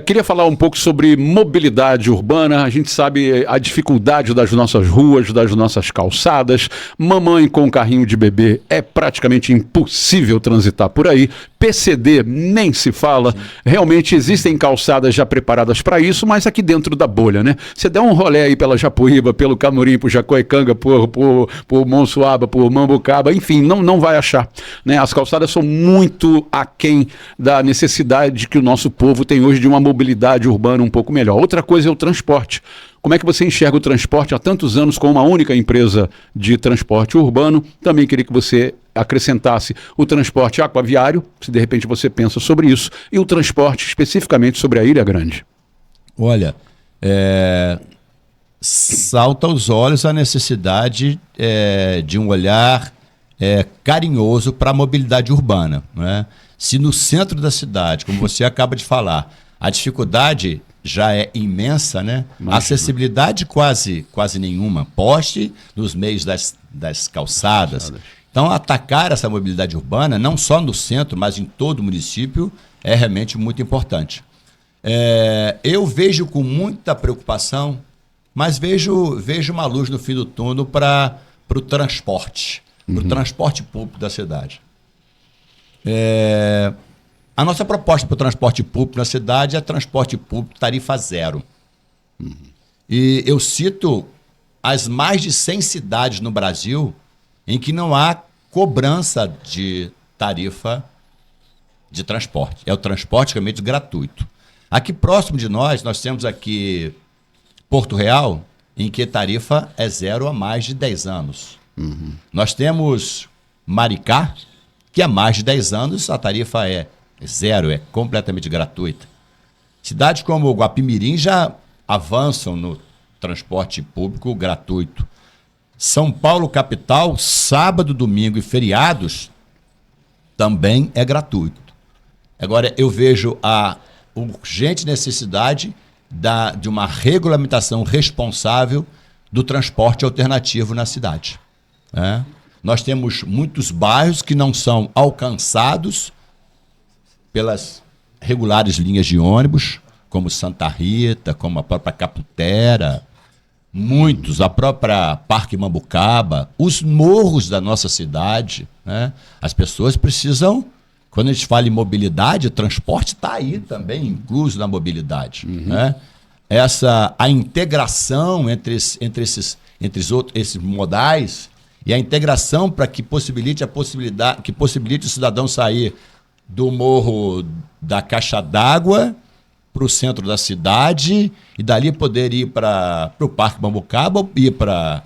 Queria falar um pouco sobre mobilidade urbana. A gente sabe a dificuldade das nossas ruas, das nossas calçadas. Mamãe com carrinho de bebê é praticamente impossível transitar por aí. PCD nem se fala. Realmente existem calçadas já preparadas para isso, mas aqui dentro da bolha, né? Você der um rolê aí pela Japuíba, pelo Camurim, por Jacuecanga, por Monsuaba, por Mambucaba, enfim, não vai achar, né? As calçadas são muito aquém da necessidade que o nosso povo tem hoje de uma mobilidade urbana um pouco melhor. Outra coisa é o transporte. Como é que você enxerga o transporte há tantos anos com uma única empresa de transporte urbano? Também queria que você acrescentasse o transporte aquaviário, se de repente você pensa sobre isso, e o transporte especificamente sobre a Ilha Grande. Olha, salta aos olhos a necessidade de um olhar carinhoso para a mobilidade urbana, né? Se no centro da cidade, como você acaba de falar, a dificuldade já é imensa, né? A acessibilidade quase nenhuma, poste nos meios das calçadas. Então, atacar essa mobilidade urbana, não só no centro, mas em todo o município, é realmente muito importante. Eu vejo com muita preocupação, mas vejo uma luz no fim do túnel para o transporte, para o transporte público da cidade. A nossa proposta para o transporte público na cidade é transporte público tarifa zero. E eu cito as mais de 100 cidades no Brasil em que não há cobrança de tarifa de transporte. É o transporte realmente gratuito. Aqui próximo de nós temos aqui Porto Real, em que a tarifa é zero há mais de 10 anos. Nós temos Maricá, que há mais de 10 anos a tarifa é zero, é completamente gratuita. Cidades como Guapimirim já avançam no transporte público gratuito. São Paulo, capital, sábado, domingo e feriados também é gratuito. Agora, eu vejo a urgente necessidade de uma regulamentação responsável do transporte alternativo na cidade. Nós temos muitos bairros que não são alcançados pelas regulares linhas de ônibus, como Santa Rita, como a própria Caputera, muitos, a própria Parque Mambucaba, os morros da nossa cidade, né? As pessoas precisam, quando a gente fala em mobilidade, o transporte está aí também, incluso na mobilidade. Né? A integração entre esses modais e a integração para que possibilite o cidadão sair do morro da Caixa d'Água para o centro da cidade e dali poder ir para o Parque Mambucaba ou ir para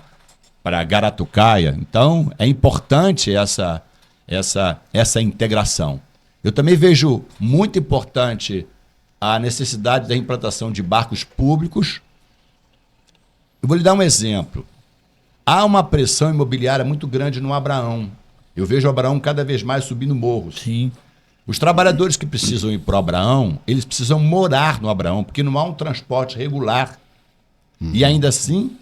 Garatucaia. Então, é importante essa integração. Eu também vejo muito importante a necessidade da implantação de barcos públicos. Eu vou lhe dar um exemplo. Há uma pressão imobiliária muito grande no Abraão. Eu vejo o Abraão cada vez mais subindo morros. Sim. Os trabalhadores que precisam ir para o Abraão, eles precisam morar no Abraão, porque não há um transporte regular. E ainda assim,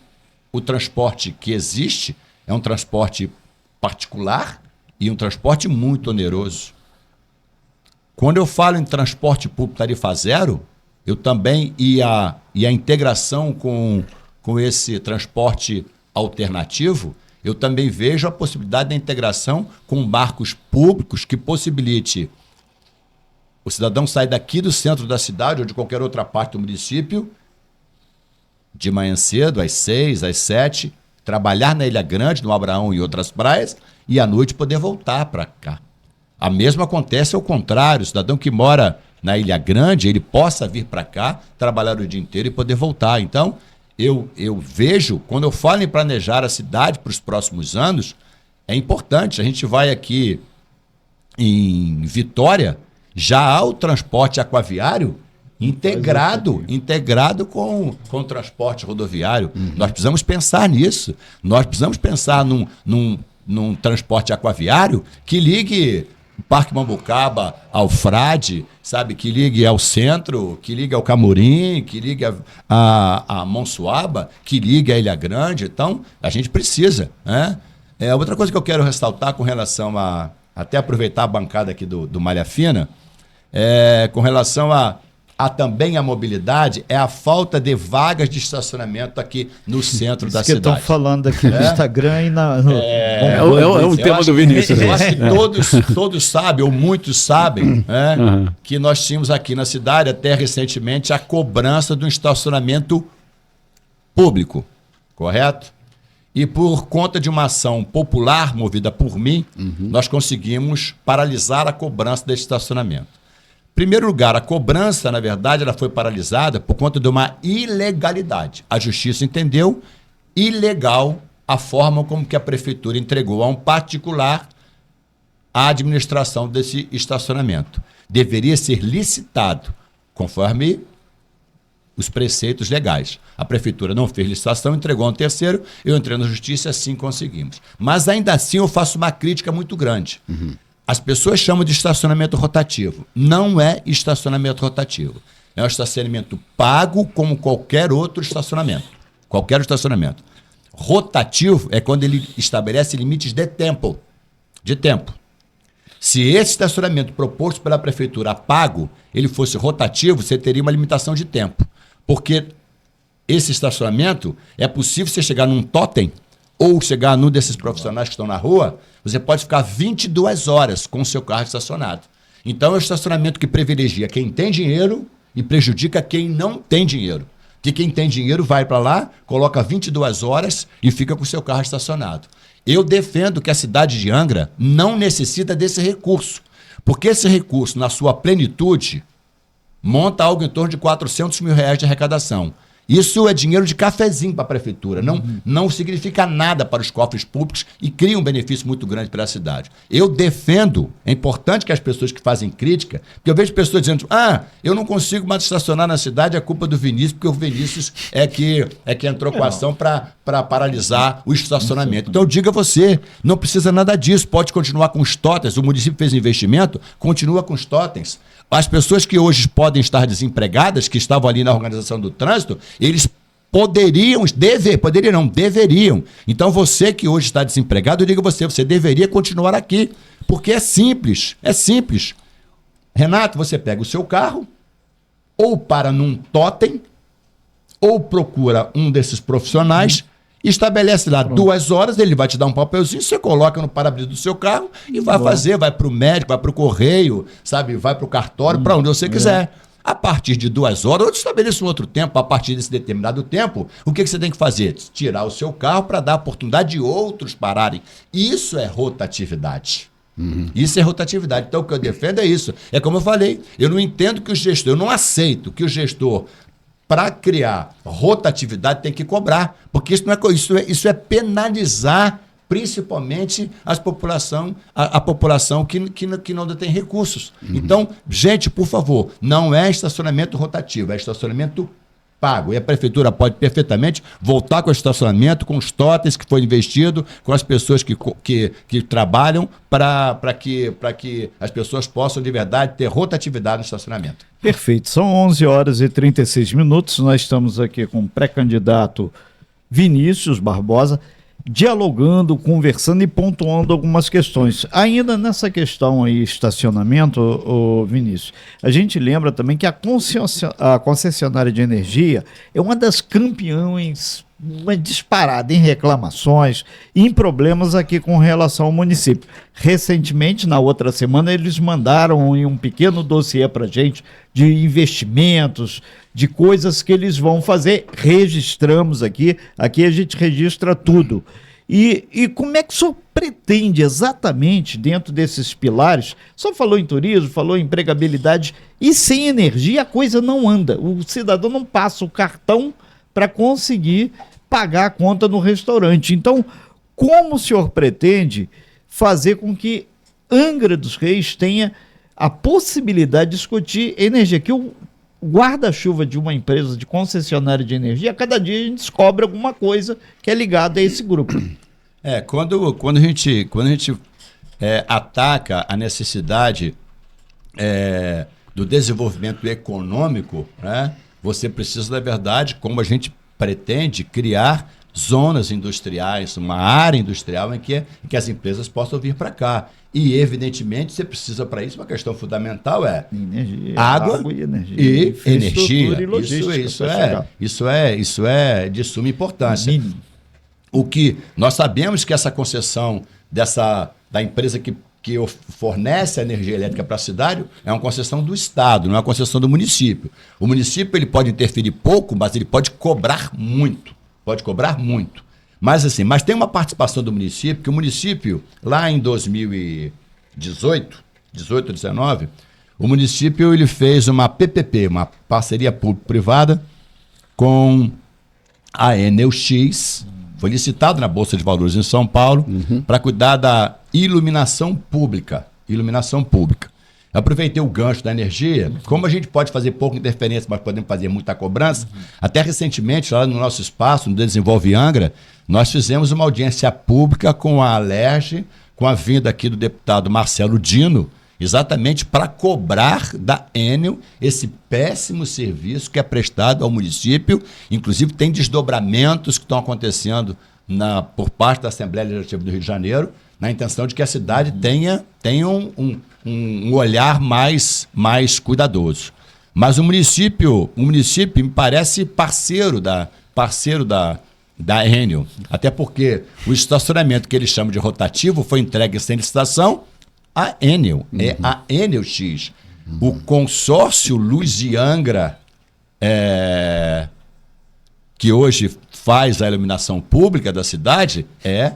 o transporte que existe é um transporte particular e um transporte muito oneroso. Quando eu falo em transporte público tarifa zero, eu também, e a integração com esse transporte alternativo, eu também vejo a possibilidade da integração com barcos públicos que possibilite o cidadão sair daqui do centro da cidade ou de qualquer outra parte do município, de manhã cedo, às 6, às 7, trabalhar na Ilha Grande, no Abraão e outras praias, e à noite poder voltar para cá. A mesma acontece ao contrário, o cidadão que mora na Ilha Grande, ele possa vir para cá, trabalhar o dia inteiro e poder voltar. Então, eu vejo, quando eu falo em planejar a cidade para os próximos anos, é importante. A gente vai aqui em Vitória, já há o transporte aquaviário integrado com o transporte rodoviário. Nós precisamos pensar nisso. Nós precisamos pensar num transporte aquaviário que ligue o Parque Mambucaba ao Frade, sabe? Que ligue ao centro, que ligue ao Camorim, que ligue a Monsuaba, que ligue a Ilha Grande. Então, a gente precisa, né? Outra coisa que eu quero ressaltar com relação a... Até aproveitar a bancada aqui do Malha Fina, com relação também a mobilidade, é a falta de vagas de estacionamento aqui no centro da cidade. Estão falando aqui no Instagram e é um tema do Vinícius. Eu acho que todos sabem, ou muitos sabem, que nós tínhamos aqui na cidade, até recentemente, a cobrança do estacionamento público, correto? E por conta de uma ação popular movida por mim, nós conseguimos paralisar a cobrança desse estacionamento. Em primeiro lugar, a cobrança, na verdade, ela foi paralisada por conta de uma ilegalidade. A justiça entendeu ilegal a forma como que a prefeitura entregou a um particular a administração desse estacionamento. Deveria ser licitado, conforme os preceitos legais. A prefeitura não fez licitação, entregou a um terceiro, eu entrei na justiça e assim conseguimos. Mas ainda assim eu faço uma crítica muito grande. As pessoas chamam de estacionamento rotativo. Não é estacionamento rotativo. É um estacionamento pago como qualquer outro estacionamento. Qualquer estacionamento. Rotativo é quando ele estabelece limites de tempo. De tempo. Se esse estacionamento proposto pela prefeitura pago, ele fosse rotativo, você teria uma limitação de tempo. Porque esse estacionamento, é possível você chegar num totem ou chegar num desses profissionais que estão na rua, você pode ficar 22 horas com o seu carro estacionado. Então é um estacionamento que privilegia quem tem dinheiro e prejudica quem não tem dinheiro. Que quem tem dinheiro vai para lá, coloca 22 horas e fica com o seu carro estacionado. Eu defendo que a cidade de Angra não necessita desse recurso, porque esse recurso, na sua plenitude, monta algo em torno de R$400 mil de arrecadação. Isso é dinheiro de cafezinho para a prefeitura, não significa nada para os cofres públicos e cria um benefício muito grande para a cidade. Eu defendo, é importante que as pessoas que fazem crítica, porque eu vejo pessoas dizendo, eu não consigo mais estacionar na cidade, é culpa do Vinícius, porque o Vinícius é que entrou com a ação para paralisar o estacionamento. Então eu digo a você, não precisa nada disso, pode continuar com os totens, o município fez investimento, continua com os totens. As pessoas que hoje podem estar desempregadas, que estavam ali na organização do trânsito, eles deveriam. Então você que hoje está desempregado, eu digo a você deveria continuar aqui, porque é simples. Renato, você pega o seu carro, ou para num totem, ou procura um desses profissionais, estabelece lá 2 horas, ele vai te dar um papelzinho, você coloca no para-brisa do seu carro e vai fazer, vai para o médico, vai para o correio, sabe, vai para o cartório, para onde você quiser. A partir de 2 horas, ou estabeleça um outro tempo, a partir desse determinado tempo, o que você tem que fazer? Tirar o seu carro para dar a oportunidade de outros pararem. Isso é rotatividade. Isso é rotatividade. Então o que eu defendo é isso. É como eu falei, eu não entendo que o gestor, eu não aceito que o gestor, para criar rotatividade, tem que cobrar, porque isso é penalizar principalmente a população que não tem recursos. Então, gente, por favor, não é estacionamento rotativo, é estacionamento pago. E a prefeitura pode perfeitamente voltar com o estacionamento, com os totens que foi investido, com as pessoas que trabalham para que as pessoas possam, de verdade, ter rotatividade no estacionamento. Perfeito. São 11h36. Nós estamos aqui com o pré-candidato Vinícius Barbosa, dialogando, conversando e pontuando algumas questões. Ainda nessa questão aí, estacionamento, Vinícius, a gente lembra também que a concessionária de energia é uma das campeãs, uma disparada em reclamações e em problemas aqui com relação ao município. Recentemente, na outra semana, eles mandaram um pequeno dossiê para a gente de investimentos, de coisas que eles vão fazer. Registramos aqui a gente registra tudo. E como é que o senhor pretende exatamente, dentro desses pilares, só falou em turismo, falou em empregabilidade, e sem energia a coisa não anda. O cidadão não passa o cartão para conseguir pagar a conta no restaurante. Então, como o senhor pretende fazer com que Angra dos Reis tenha a possibilidade de discutir energia? Que o guarda-chuva de uma empresa de concessionária de energia, cada dia a gente descobre alguma coisa que é ligada a esse grupo. Quando a gente ataca a necessidade do desenvolvimento econômico, né? Você precisa, na verdade, como a gente pretende, criar zonas industriais, uma área industrial em que as empresas possam vir para cá. E, evidentemente, você precisa para isso, uma questão fundamental energia, água e energia. E energia. E logística, Isso é de suma importância. O que nós sabemos que essa concessão da empresa que fornece a energia elétrica para a cidade é uma concessão do Estado, não é uma concessão do município. O município ele pode interferir pouco, mas ele pode cobrar muito. Mas tem uma participação do município, que o município, lá em 2018, 19, o município ele fez uma PPP, uma parceria público-privada, com a Enel X, foi licitado na Bolsa de Valores em São Paulo, para cuidar da iluminação pública. Aproveitei o gancho da energia. Como a gente pode fazer pouca interferência, mas podemos fazer muita cobrança, até recentemente, lá no nosso espaço, no Desenvolve Angra, nós fizemos uma audiência pública com a Alerj, com a vinda aqui do deputado Marcelo Dino, exatamente para cobrar da Enel esse péssimo serviço que é prestado ao município. Inclusive, tem desdobramentos que estão acontecendo por parte da Assembleia Legislativa do Rio de Janeiro, na intenção de que a cidade tenha um olhar mais cuidadoso. Mas o município me parece parceiro da Enel, até porque o estacionamento que eles chamam de rotativo foi entregue sem licitação à Enel, é a Enel X. O consórcio Luz de Angra, que hoje faz a iluminação pública da cidade, é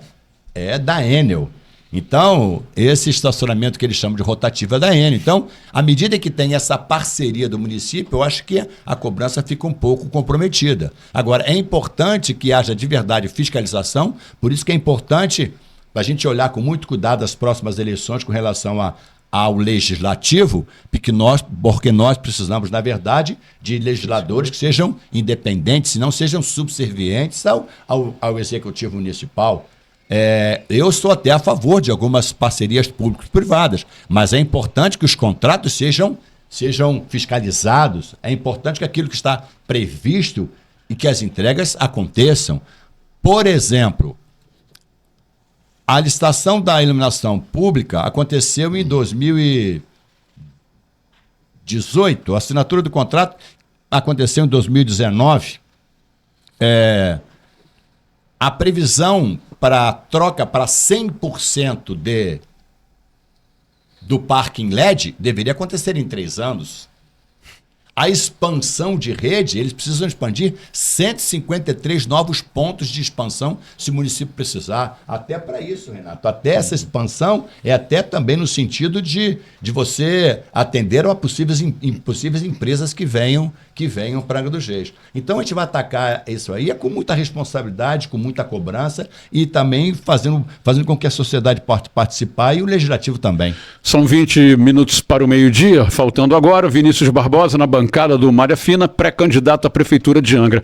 da Enel. Então, esse estacionamento que eles chamam de rotativo é da Enel. Então, à medida que tem essa parceria do município, eu acho que a cobrança fica um pouco comprometida. Agora, é importante que haja de verdade fiscalização, por isso que é importante a gente olhar com muito cuidado as próximas eleições com relação ao legislativo, porque nós precisamos, na verdade, de legisladores que sejam independentes e não sejam subservientes ao executivo municipal. Eu sou até a favor de algumas parcerias público-privadas, mas é importante que os contratos sejam fiscalizados, é importante que aquilo que está previsto e que as entregas aconteçam. Por exemplo, a licitação da iluminação pública aconteceu em 2018, a assinatura do contrato aconteceu em 2019. A previsão para a troca para 100% do parque em LED deveria acontecer em 3 anos. A expansão de rede, eles precisam expandir 153 novos pontos de expansão se o município precisar. Até para isso, Renato. Até essa expansão é até também no sentido de você atender a possíveis empresas que venham para Angra dos Reis. Então a gente vai atacar isso aí com muita responsabilidade, com muita cobrança e também fazendo com que a sociedade possa participar e o legislativo também. São 20 minutos para o meio-dia, faltando agora, Vinícius Barbosa na bancada do Malha Fina, pré-candidato à Prefeitura de Angra.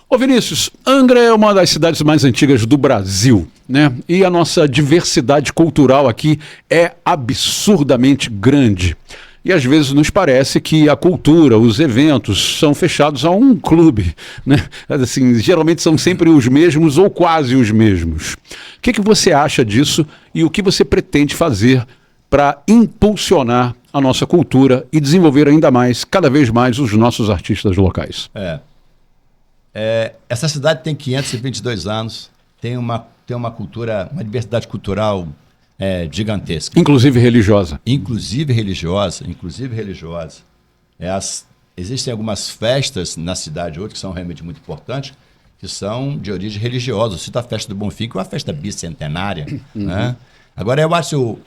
Ô Vinícius, Angra é uma das cidades mais antigas do Brasil, né? E a nossa diversidade cultural aqui é absurdamente grande. E às vezes nos parece que a cultura, os eventos são fechados a um clube, né? Assim, geralmente são sempre os mesmos ou quase os mesmos. O que você acha disso e o que você pretende fazer para impulsionar a nossa cultura e desenvolver ainda mais, cada vez mais, os nossos artistas locais? Essa cidade tem 522 anos, tem uma cultura, uma diversidade cultural gigantesca. Inclusive religiosa. Inclusive religiosa. Existem algumas festas na cidade hoje que são realmente muito importantes, que são de origem religiosa. Eu cito a festa do Bonfim, que é uma festa bicentenária. Né? Agora, eu acho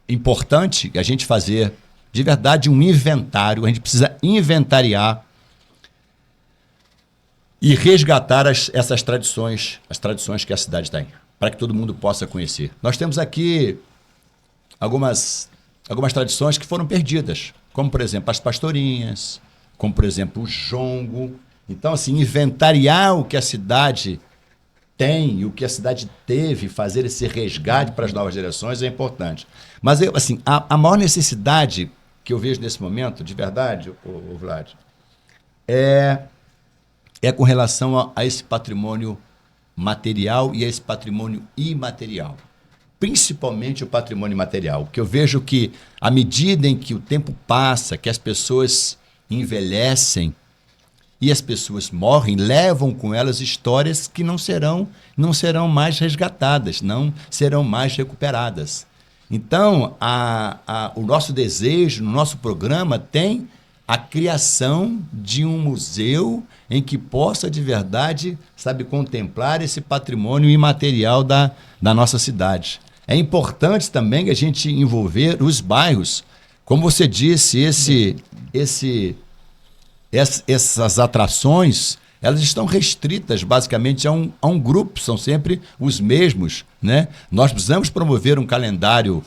importante a gente fazer, de verdade, um inventário. A gente precisa inventariar e resgatar essas tradições, as tradições que a cidade tem, para que todo mundo possa conhecer. Nós temos aqui algumas tradições que foram perdidas, como, por exemplo, as pastorinhas, como, por exemplo, o jongo. Então, assim, inventariar o que a cidade tem e o que a cidade teve, fazer esse resgate para as novas gerações é importante. Mas, assim, a maior necessidade que eu vejo nesse momento, de verdade, o Vlad, é com relação a esse patrimônio material e a esse patrimônio imaterial. Principalmente o patrimônio material, porque eu vejo que, à medida em que o tempo passa, que as pessoas envelhecem e as pessoas morrem, levam com elas histórias que não serão mais resgatadas, não serão mais recuperadas. Então, o nosso desejo, no nosso programa, tem a criação de um museu em que possa, de verdade, contemplar esse patrimônio imaterial da nossa cidade. É importante também a gente envolver os bairros. Como você disse, essas atrações, elas estão restritas basicamente a um grupo, são sempre os mesmos, né? Nós precisamos promover um calendário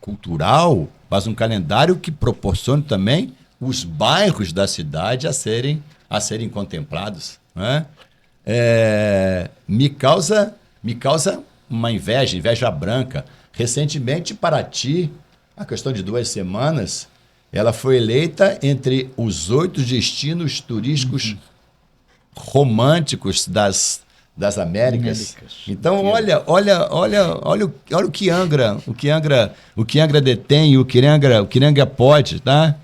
cultural, mas um calendário que proporcione também os bairros da cidade a serem contemplados, né? Me causa uma inveja branca. Recentemente, Paraty, a questão de 2 semanas, ela foi eleita entre os 8 destinos turísticos românticos das Américas. Então, olha o que Angra detém, o que Angra pode, tá?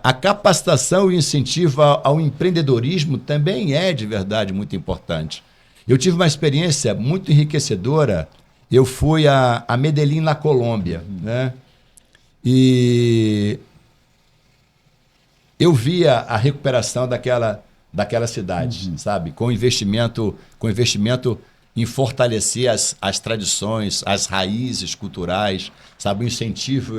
A capacitação e o incentivo ao empreendedorismo também é, de verdade, muito importante. Eu tive uma experiência muito enriquecedora. Eu fui a Medellín, na Colômbia, né? E eu via a recuperação daquela cidade, sabe? Com investimento em fortalecer as tradições, as raízes culturais, sabe? O incentivo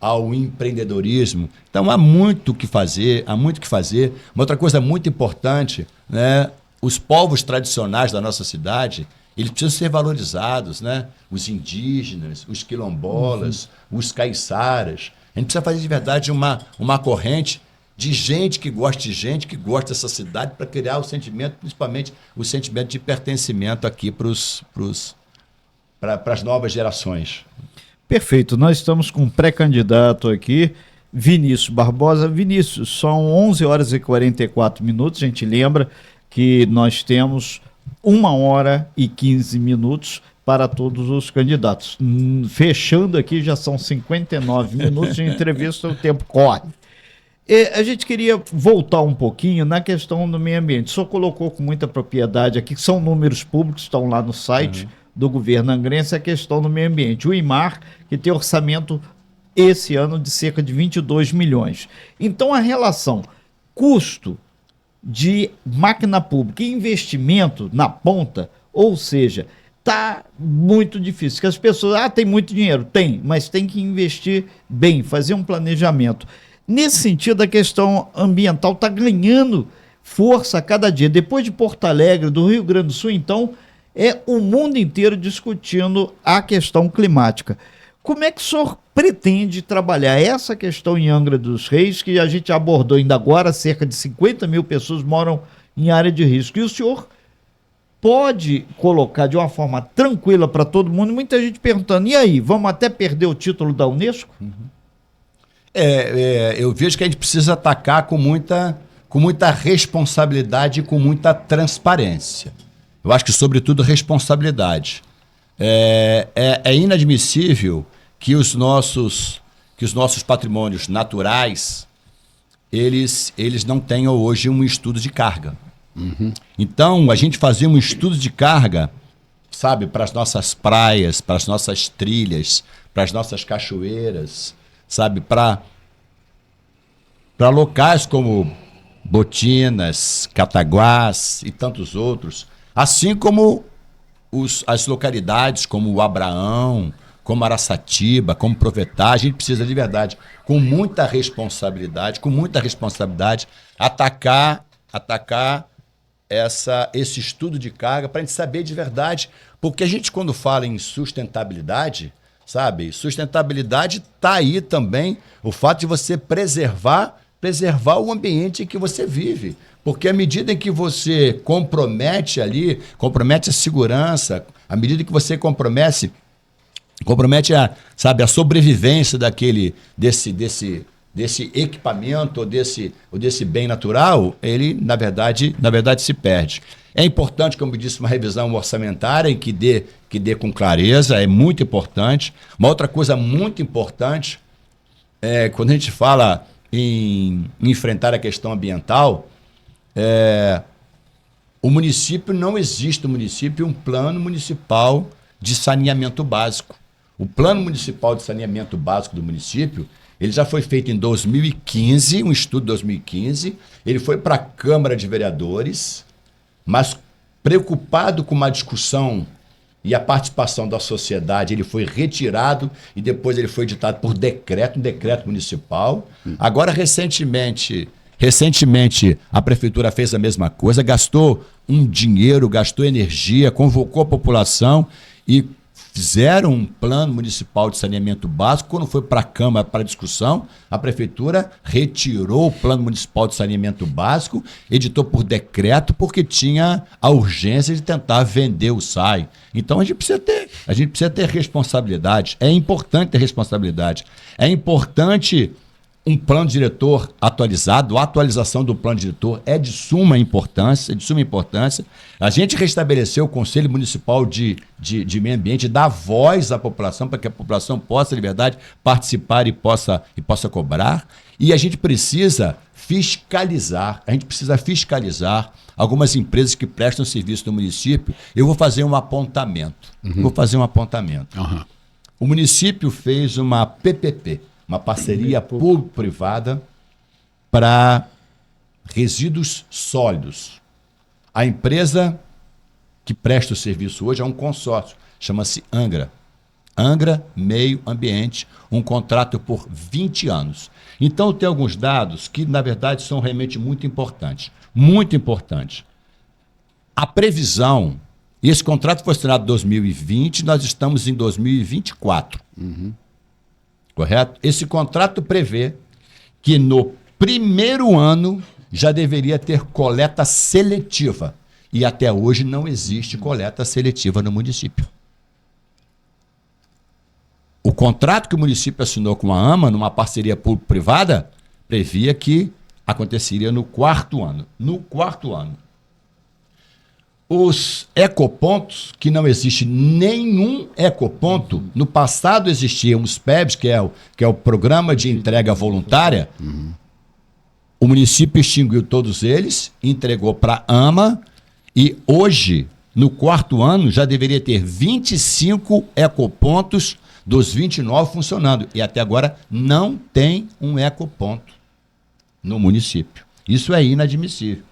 ao empreendedorismo. Então, há muito o que fazer. Uma outra coisa muito importante, né? Os povos tradicionais da nossa cidade, eles precisam ser valorizados, né? Os indígenas, os quilombolas, os caiçaras. A gente precisa fazer de verdade uma corrente de gente que gosta dessa cidade, para criar o sentimento, principalmente o sentimento de pertencimento aqui para as novas gerações. Perfeito, nós estamos com um pré-candidato aqui, Vinícius Barbosa. Vinícius, são 11 horas e 44 minutos, a gente lembra que nós temos 1 hora e 15 minutos para todos os candidatos. Fechando aqui, já são 59 minutos de entrevista, o tempo corre. A gente queria voltar um pouquinho na questão do meio ambiente. O senhor colocou com muita propriedade aqui, que são números públicos, estão lá no site do governo angrense, a questão do meio ambiente. O IMAR, que tem orçamento esse ano de cerca de 22 milhões. Então, a relação custo de máquina pública e investimento na ponta, ou seja, está muito difícil. Que as pessoas, tem muito dinheiro? Tem, mas tem que investir bem, fazer um planejamento. Nesse sentido, a questão ambiental está ganhando força a cada dia. Depois de Porto Alegre, do Rio Grande do Sul, então, é o mundo inteiro discutindo a questão climática. Como é que o senhor pretende trabalhar essa questão em Angra dos Reis, que a gente abordou ainda agora, cerca de 50 mil pessoas moram em área de risco, e o senhor pode colocar de uma forma tranquila para todo mundo, muita gente perguntando, e aí, vamos até perder o título da Unesco? Eu vejo que a gente precisa atacar com muita responsabilidade e com muita transparência. Eu acho que, sobretudo, responsabilidade. É inadmissível que os nossos patrimônios naturais, eles não tenham hoje um estudo de carga. Então, a gente fazer um estudo de carga, sabe, para as nossas praias, para as nossas trilhas, para as nossas cachoeiras, sabe, para locais como Botinas, Cataguás e tantos outros, assim como as localidades como o Abraão, como Araçatiba, como Provetá. A gente precisa de verdade, com muita responsabilidade, atacar esse estudo de carga, para a gente saber de verdade, porque a gente, quando fala em sustentabilidade, sabe, sustentabilidade está aí também o fato de você preservar o ambiente em que você vive. Porque à medida em que você compromete a segurança, à medida que você compromete a sobrevivência desse equipamento ou desse bem natural, ele, na verdade, se perde. É importante, como eu disse, uma revisão orçamentária em que dê com clareza, é muito importante. Uma outra coisa muito importante é quando a gente fala em enfrentar a questão ambiental, não existe no município um plano municipal de saneamento básico. O plano municipal de saneamento básico do município, ele já foi feito em 2015, um estudo de 2015, ele foi para a Câmara de Vereadores, mas preocupado com uma discussão e a participação da sociedade, ele foi retirado e depois ele foi editado por decreto, um decreto municipal. Agora, recentemente, a prefeitura fez a mesma coisa, gastou um dinheiro, gastou energia, convocou a população e fizeram um plano municipal de saneamento básico. Quando foi para a Câmara para discussão, a Prefeitura retirou o plano municipal de saneamento básico, editou por decreto, porque tinha a urgência de tentar vender o SAI. Então a gente precisa ter responsabilidade. É importante ter responsabilidade. É importante um plano diretor atualizado. A atualização do plano diretor é de suma importância, A gente restabeleceu o Conselho Municipal de Meio Ambiente, dá voz à população, para que a população possa, de verdade, participar e possa cobrar. E a gente precisa fiscalizar algumas empresas que prestam serviço no município. Eu vou fazer um apontamento. Uhum. O município fez uma PPP, uma parceria público-privada para resíduos sólidos. A empresa que presta o serviço hoje é um consórcio, chama-se Angra Meio Ambiente, um contrato por 20 anos. Então tem alguns dados que, na verdade, são realmente muito importantes. A previsão, esse contrato foi assinado em 2020, nós estamos em 2024. Correto? Esse contrato prevê que no primeiro ano já deveria ter coleta seletiva. E até hoje não existe coleta seletiva no município. O contrato que o município assinou com a AMA, numa parceria público-privada, previa que aconteceria no quarto ano. Os ecopontos, que não existe nenhum ecoponto, no passado existiam os PEBs, que é o Programa de Entrega Voluntária. O município extinguiu todos eles, entregou para a AMA, e hoje, no quarto ano, já deveria ter 25 ecopontos dos 29 funcionando. E até agora não tem um ecoponto no município. Isso é inadmissível.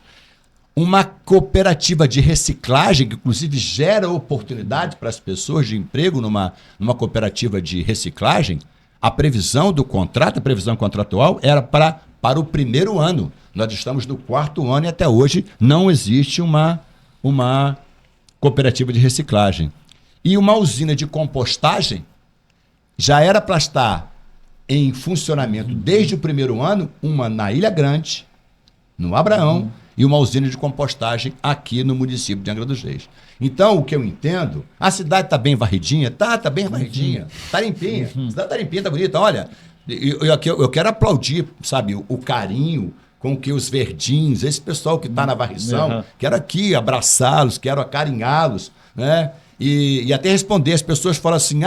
Uma cooperativa de reciclagem, que inclusive gera oportunidade para as pessoas de emprego numa cooperativa de reciclagem, a previsão do contrato, a previsão contratual, era para o primeiro ano. Nós estamos no quarto ano e até hoje não existe uma cooperativa de reciclagem. E uma usina de compostagem já era para estar em funcionamento desde o primeiro ano, uma na Ilha Grande, no Abraão, e uma usina de compostagem aqui no município de Angra dos Reis. Então, o que eu entendo, a cidade está bem varridinha? Tá bem varridinha, está limpinha, a cidade está limpinha, está bonita. Olha, eu quero aplaudir, sabe, o carinho com que os verdinhos, esse pessoal que está na varrição, quero aqui abraçá-los, quero acarinhá-los, né? E até responder, as pessoas falam assim,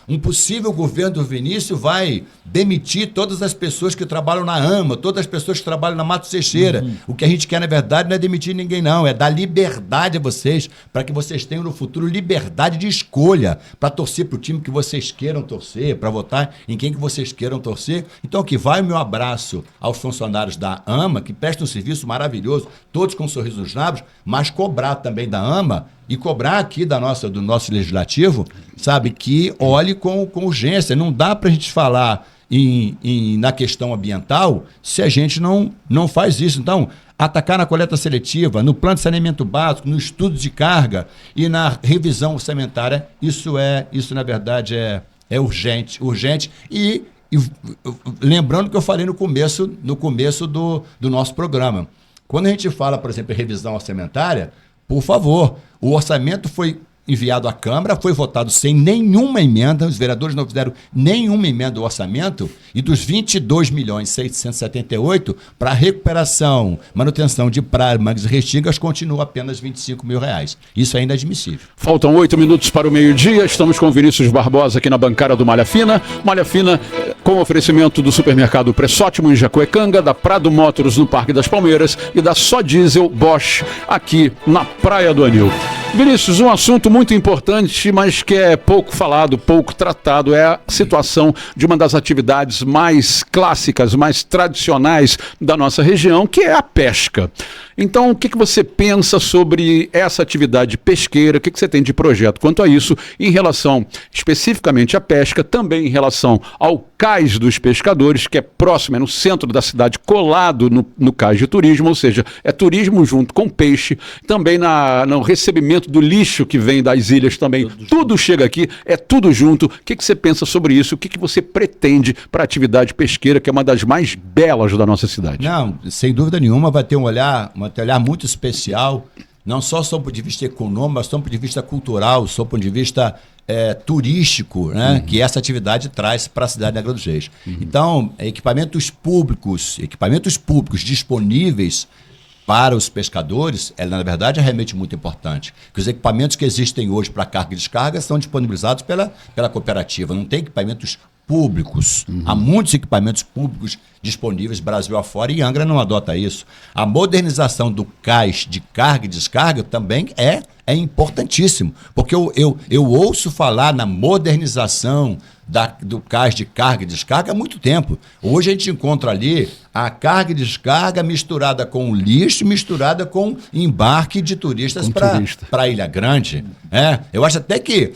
um possível governo do Vinícius vai demitir todas as pessoas que trabalham na AMA, todas as pessoas que trabalham na Mato Teixeira. O que a gente quer, na verdade, não é demitir ninguém, não, é dar liberdade a vocês, para que vocês tenham no futuro liberdade de escolha, para torcer para o time que vocês queiram torcer, para votar em quem que vocês queiram torcer. Então, aqui vai o meu abraço aos funcionários da AMA, que prestam um serviço maravilhoso, todos com um sorriso nos lábios, mas cobrar também da AMA e cobrar aqui do nosso legislativo, sabe, que olhe com urgência. Não dá para a gente falar na questão ambiental se a gente não faz isso. Então, atacar na coleta seletiva, no plano de saneamento básico, no estudo de carga e na revisão orçamentária, isso na verdade é urgente. E lembrando que eu falei no começo do nosso programa. Quando a gente fala, por exemplo, em revisão orçamentária, por favor, o orçamento foi enviado à Câmara, foi votado sem nenhuma emenda, os vereadores não fizeram nenhuma emenda ao orçamento, e dos 22.678.000 para recuperação, manutenção de praias, mangues e restingas, continua apenas R$25 mil. Isso é inadmissível. Faltam 8 minutos para o meio-dia, estamos com o Vinícius Barbosa aqui na bancada do Malha Fina. Malha Fina com oferecimento do supermercado Pressótimo em Jacuecanga, da Prado Motors no Parque das Palmeiras e da Só Diesel Bosch aqui na Praia do Anil. Vinícius, um assunto muito importante, mas que é pouco falado, pouco tratado, é a situação de uma das atividades mais clássicas, mais tradicionais da nossa região, que é a pesca. Então, o que você pensa sobre essa atividade pesqueira? O que você tem de projeto quanto a isso, em relação especificamente à pesca, também em relação ao Cais dos Pescadores, que é próximo, é no centro da cidade, colado no cais de turismo, ou seja, é turismo junto com peixe, também no recebimento do lixo que vem das ilhas também, tudo chega aqui, é tudo junto. O que você pensa sobre isso? O que você pretende para a atividade pesqueira, que é uma das mais belas da nossa cidade? Não, sem dúvida nenhuma, vai ter um olhar muito especial, não só sob o ponto de vista econômico, mas sob o ponto de vista cultural, sob o ponto de vista turístico, né, que essa atividade traz para a cidade de Angra dos Reis. Então, equipamentos públicos disponíveis para os pescadores, ela na verdade é realmente muito importante. Que os equipamentos que existem hoje para carga e descarga são disponibilizados pela cooperativa, não tem equipamentos públicos. Há muitos equipamentos públicos disponíveis Brasil afora e Angra não adota isso. A modernização do cais de carga e descarga também é importantíssimo, porque eu ouço falar na modernização do cais de carga e descarga há muito tempo. Hoje a gente encontra ali a carga e descarga misturada com o lixo, misturada com embarque de turistas para Ilha Grande. Eu acho até que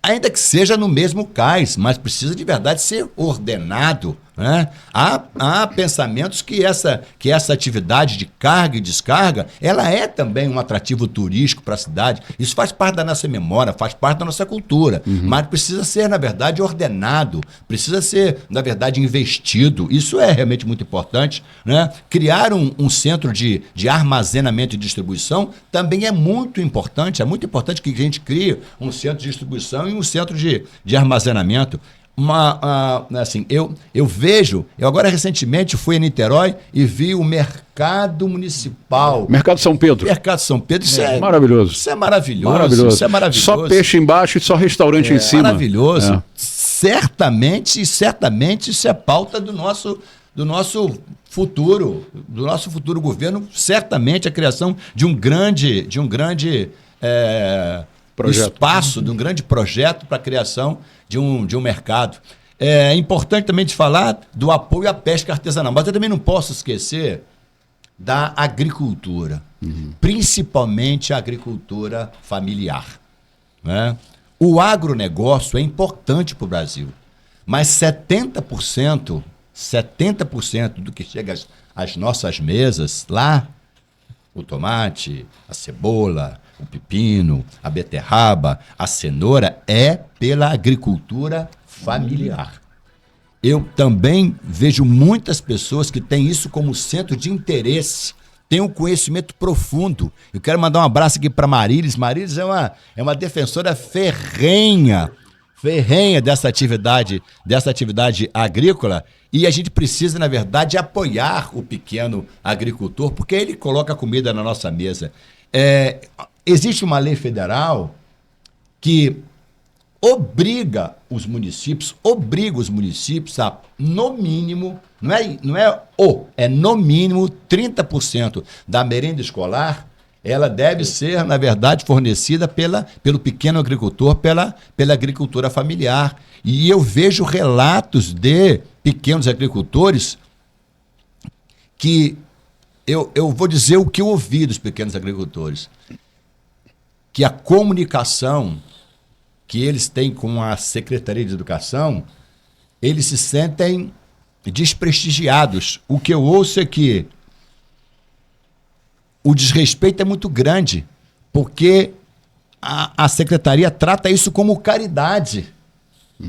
ainda que seja no mesmo cais, mas precisa de verdade ser ordenado. Né? Há pensamentos que essa atividade de carga e descarga, ela é também um atrativo turístico para a cidade. Isso faz parte da nossa memória, faz parte da nossa cultura, mas precisa ser, na verdade, ordenado, precisa ser, na verdade, investido. Isso é realmente muito importante. Né? Criar um centro de armazenamento e distribuição também é muito importante. É muito importante que a gente crie um centro de distribuição e um centro de armazenamento. Assim, eu vejo, eu agora recentemente fui a Niterói e vi o mercado municipal. Mercado São Pedro. Mercado São Pedro, isso é maravilhoso. Isso é maravilhoso. Isso é maravilhoso. Só peixe embaixo e só restaurante em cima. Maravilhoso. Certamente isso é pauta do nosso futuro governo, certamente a criação de um grande espaço, de um grande projeto para a criação de um mercado. É importante também de falar do apoio à pesca artesanal, mas eu também não posso esquecer da agricultura, principalmente a agricultura familiar. Né? O agronegócio é importante para o Brasil, mas 70% do que chega às nossas mesas lá, o tomate, a cebola, o pepino, a beterraba, a cenoura, é pela agricultura familiar. Eu também vejo muitas pessoas que têm isso como centro de interesse, têm um conhecimento profundo. Eu quero mandar um abraço aqui para Marilis. Marilis é uma defensora ferrenha dessa atividade agrícola, e a gente precisa, na verdade, apoiar o pequeno agricultor, porque ele coloca comida na nossa mesa. Existe uma lei federal que obriga os municípios a, no mínimo, no mínimo 30% da merenda escolar, ela deve ser, na verdade, fornecida pelo pequeno agricultor, pela agricultura familiar. E eu vejo relatos de pequenos agricultores que eu vou dizer o que eu ouvi dos pequenos agricultores, que a comunicação que eles têm com a Secretaria de Educação, eles se sentem desprestigiados. O que eu ouço é que o desrespeito é muito grande, porque a Secretaria trata isso como caridade,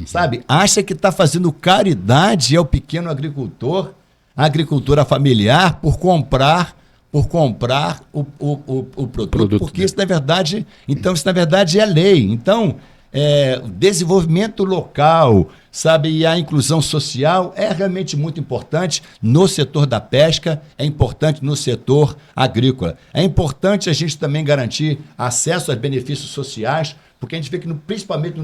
sabe? Acha que está fazendo caridade ao pequeno agricultor, a agricultura familiar, por comprar o produto, porque isso na verdade é lei. Então, o desenvolvimento local, sabe, e a inclusão social é realmente muito importante no setor da pesca, é importante no setor agrícola. É importante a gente também garantir acesso a benefícios sociais, porque a gente vê que, principalmente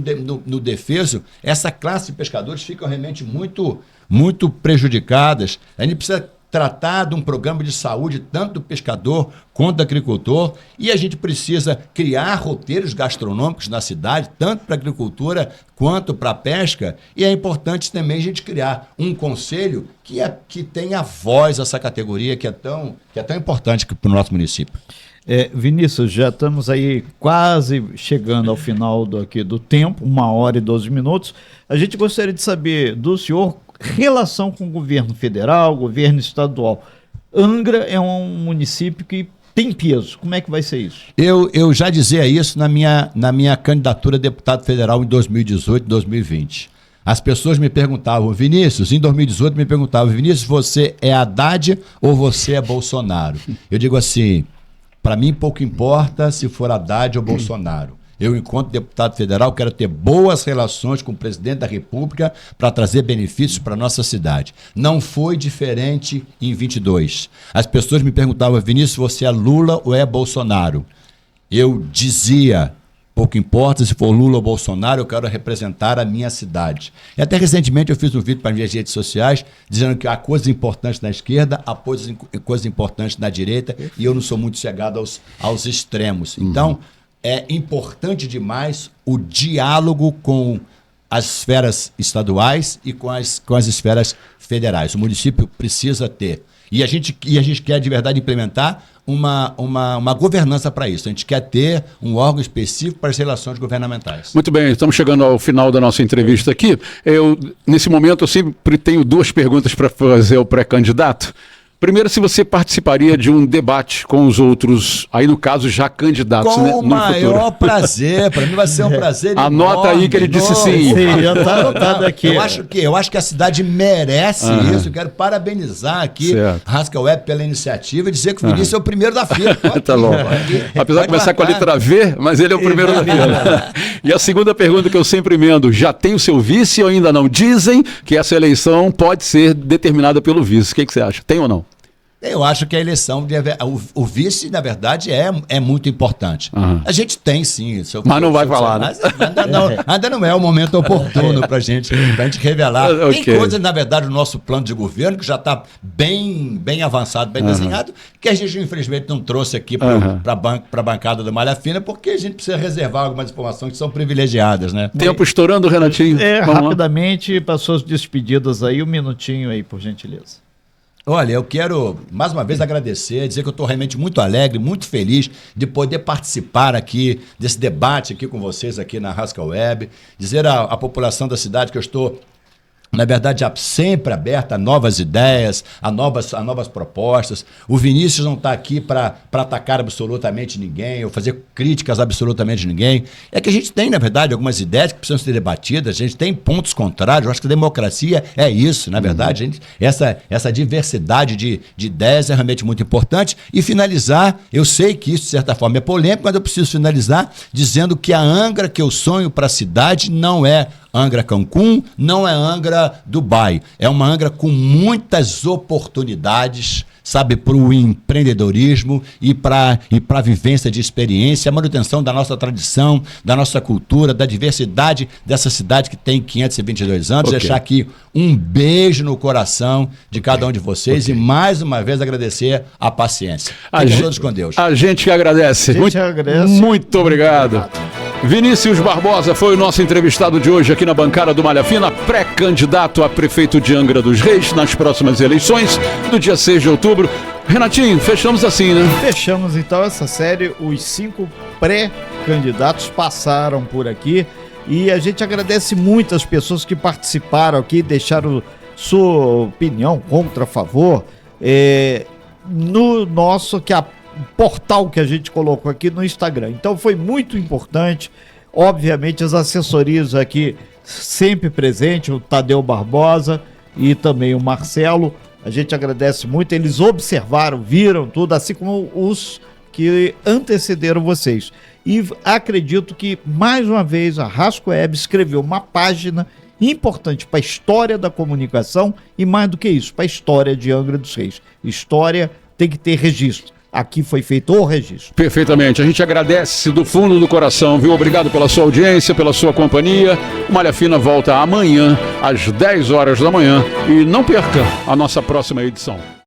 no defeso, essa classe de pescadores ficam realmente muito, muito prejudicadas. A gente precisa tratar de um programa de saúde tanto do pescador quanto do agricultor, e a gente precisa criar roteiros gastronômicos na cidade, tanto para a agricultura quanto para a pesca, e é importante também a gente criar um conselho que tenha voz a essa categoria que é tão importante para o nosso município. Vinícius, já estamos aí quase chegando ao final do tempo, 1h e 12 minutos. A gente gostaria de saber do senhor relação com o governo federal, governo estadual. Angra é um município que tem peso. Como é que vai ser isso? Eu já dizia isso na minha candidatura a deputado federal em 2018 e 2020. As pessoas me perguntavam, Vinícius, em 2018 me perguntavam, Vinícius, você é Haddad ou você é Bolsonaro? Eu digo assim, para mim pouco importa se for Haddad ou Bolsonaro. Eu, enquanto deputado federal, quero ter boas relações com o presidente da República para trazer benefícios para a nossa cidade. Não foi diferente em 22. As pessoas me perguntavam, Vinícius, você é Lula ou é Bolsonaro? Eu dizia, pouco importa se for Lula ou Bolsonaro, eu quero representar a minha cidade. E até recentemente eu fiz um vídeo para as minhas redes sociais dizendo que há coisas importantes na esquerda, há coisas importantes na direita, e eu não sou muito chegado aos extremos. Então, é importante demais o diálogo com as esferas estaduais e com as esferas federais. O município precisa ter. E a gente quer de verdade implementar uma governança para isso. A gente quer ter um órgão específico para as relações governamentais. Muito bem, estamos chegando ao final da nossa entrevista aqui. Nesse momento, eu sempre tenho 2 perguntas para fazer ao pré-candidato. Primeiro, se você participaria de um debate com os outros, aí no caso já candidatos, com né, o maior prazer, para mim vai ser um prazer Anota enorme, aí que ele disse sim. Sim, já está anotado aqui. Eu acho que a cidade merece isso. Eu quero parabenizar aqui a Rascal Web pela iniciativa e dizer que o Vinícius é o primeiro da fila. Tá bom. Apesar de começar com a letra V, mas ele é o primeiro da fila. E a segunda pergunta que eu sempre emendo, já tem o seu vice ou ainda não? Dizem que essa eleição pode ser determinada pelo vice. O que você acha? Tem ou não? Eu acho que a eleição, o vice, na verdade, é muito importante. A gente tem, sim. Mas não vai falar, né? Ainda não é o momento oportuno para gente revelar. Okay. Tem coisas, na verdade, no nosso plano de governo que já está bem avançado, bem desenhado, que a gente, infelizmente, não trouxe aqui para a bancada do Malha Fina, porque a gente precisa reservar algumas informações que são privilegiadas, né? Tempo estourando, Renatinho. Rapidamente, para suas despedidas aí, 1 minutinho aí, por gentileza. Olha, eu quero mais uma vez agradecer, dizer que eu estou realmente muito alegre, muito feliz de poder participar aqui desse debate aqui com vocês aqui na Rascal Web, dizer à população da cidade que eu estou, na verdade, sempre aberta a novas ideias, a novas propostas. O Vinícius não está aqui para atacar absolutamente ninguém ou fazer críticas a absolutamente ninguém. É que a gente tem, na verdade, algumas ideias que precisam ser debatidas, a gente tem pontos contrários. Eu acho que a democracia é isso, na verdade. Essa diversidade de ideias é realmente muito importante. E finalizar, eu sei que isso, de certa forma, é polêmico, mas eu preciso finalizar dizendo que a Angra que eu sonho para a cidade não é Angra Cancún, não é Angra Dubai. É uma Angra com muitas oportunidades, sabe, para o empreendedorismo e para a vivência de experiência, a manutenção da nossa tradição, da nossa cultura, da diversidade dessa cidade que tem 522 anos. Deixar aqui um beijo no coração de cada um de vocês e mais uma vez agradecer a paciência. Fiquem todos com Deus. A gente que agradece. Muito obrigado. Vinícius Barbosa foi o nosso entrevistado de hoje aqui na bancada do Malha Fina, pré-candidato a prefeito de Angra dos Reis nas próximas eleições do dia 6 de outubro. Renatinho, fechamos assim, né? Fechamos então essa série, os 5 pré-candidatos passaram por aqui e a gente agradece muito as pessoas que participaram aqui, deixaram sua opinião contra, a favor, no nosso portal que a gente colocou aqui no Instagram. Então foi muito importante. Obviamente as assessorias aqui sempre presentes, o Tadeu Barbosa e também o Marcelo. A gente agradece muito. Eles observaram, viram tudo, assim como os que antecederam vocês. E acredito que, mais uma vez, a Rascal Web escreveu uma página importante para a história da comunicação e, mais do que isso, para a história de Angra dos Reis. História tem que ter registro. Aqui foi feito o registro. Perfeitamente. A gente agradece do fundo do coração, viu? Obrigado pela sua audiência, pela sua companhia. O Malha Fina volta amanhã, às 10 horas da manhã. E não perca a nossa próxima edição.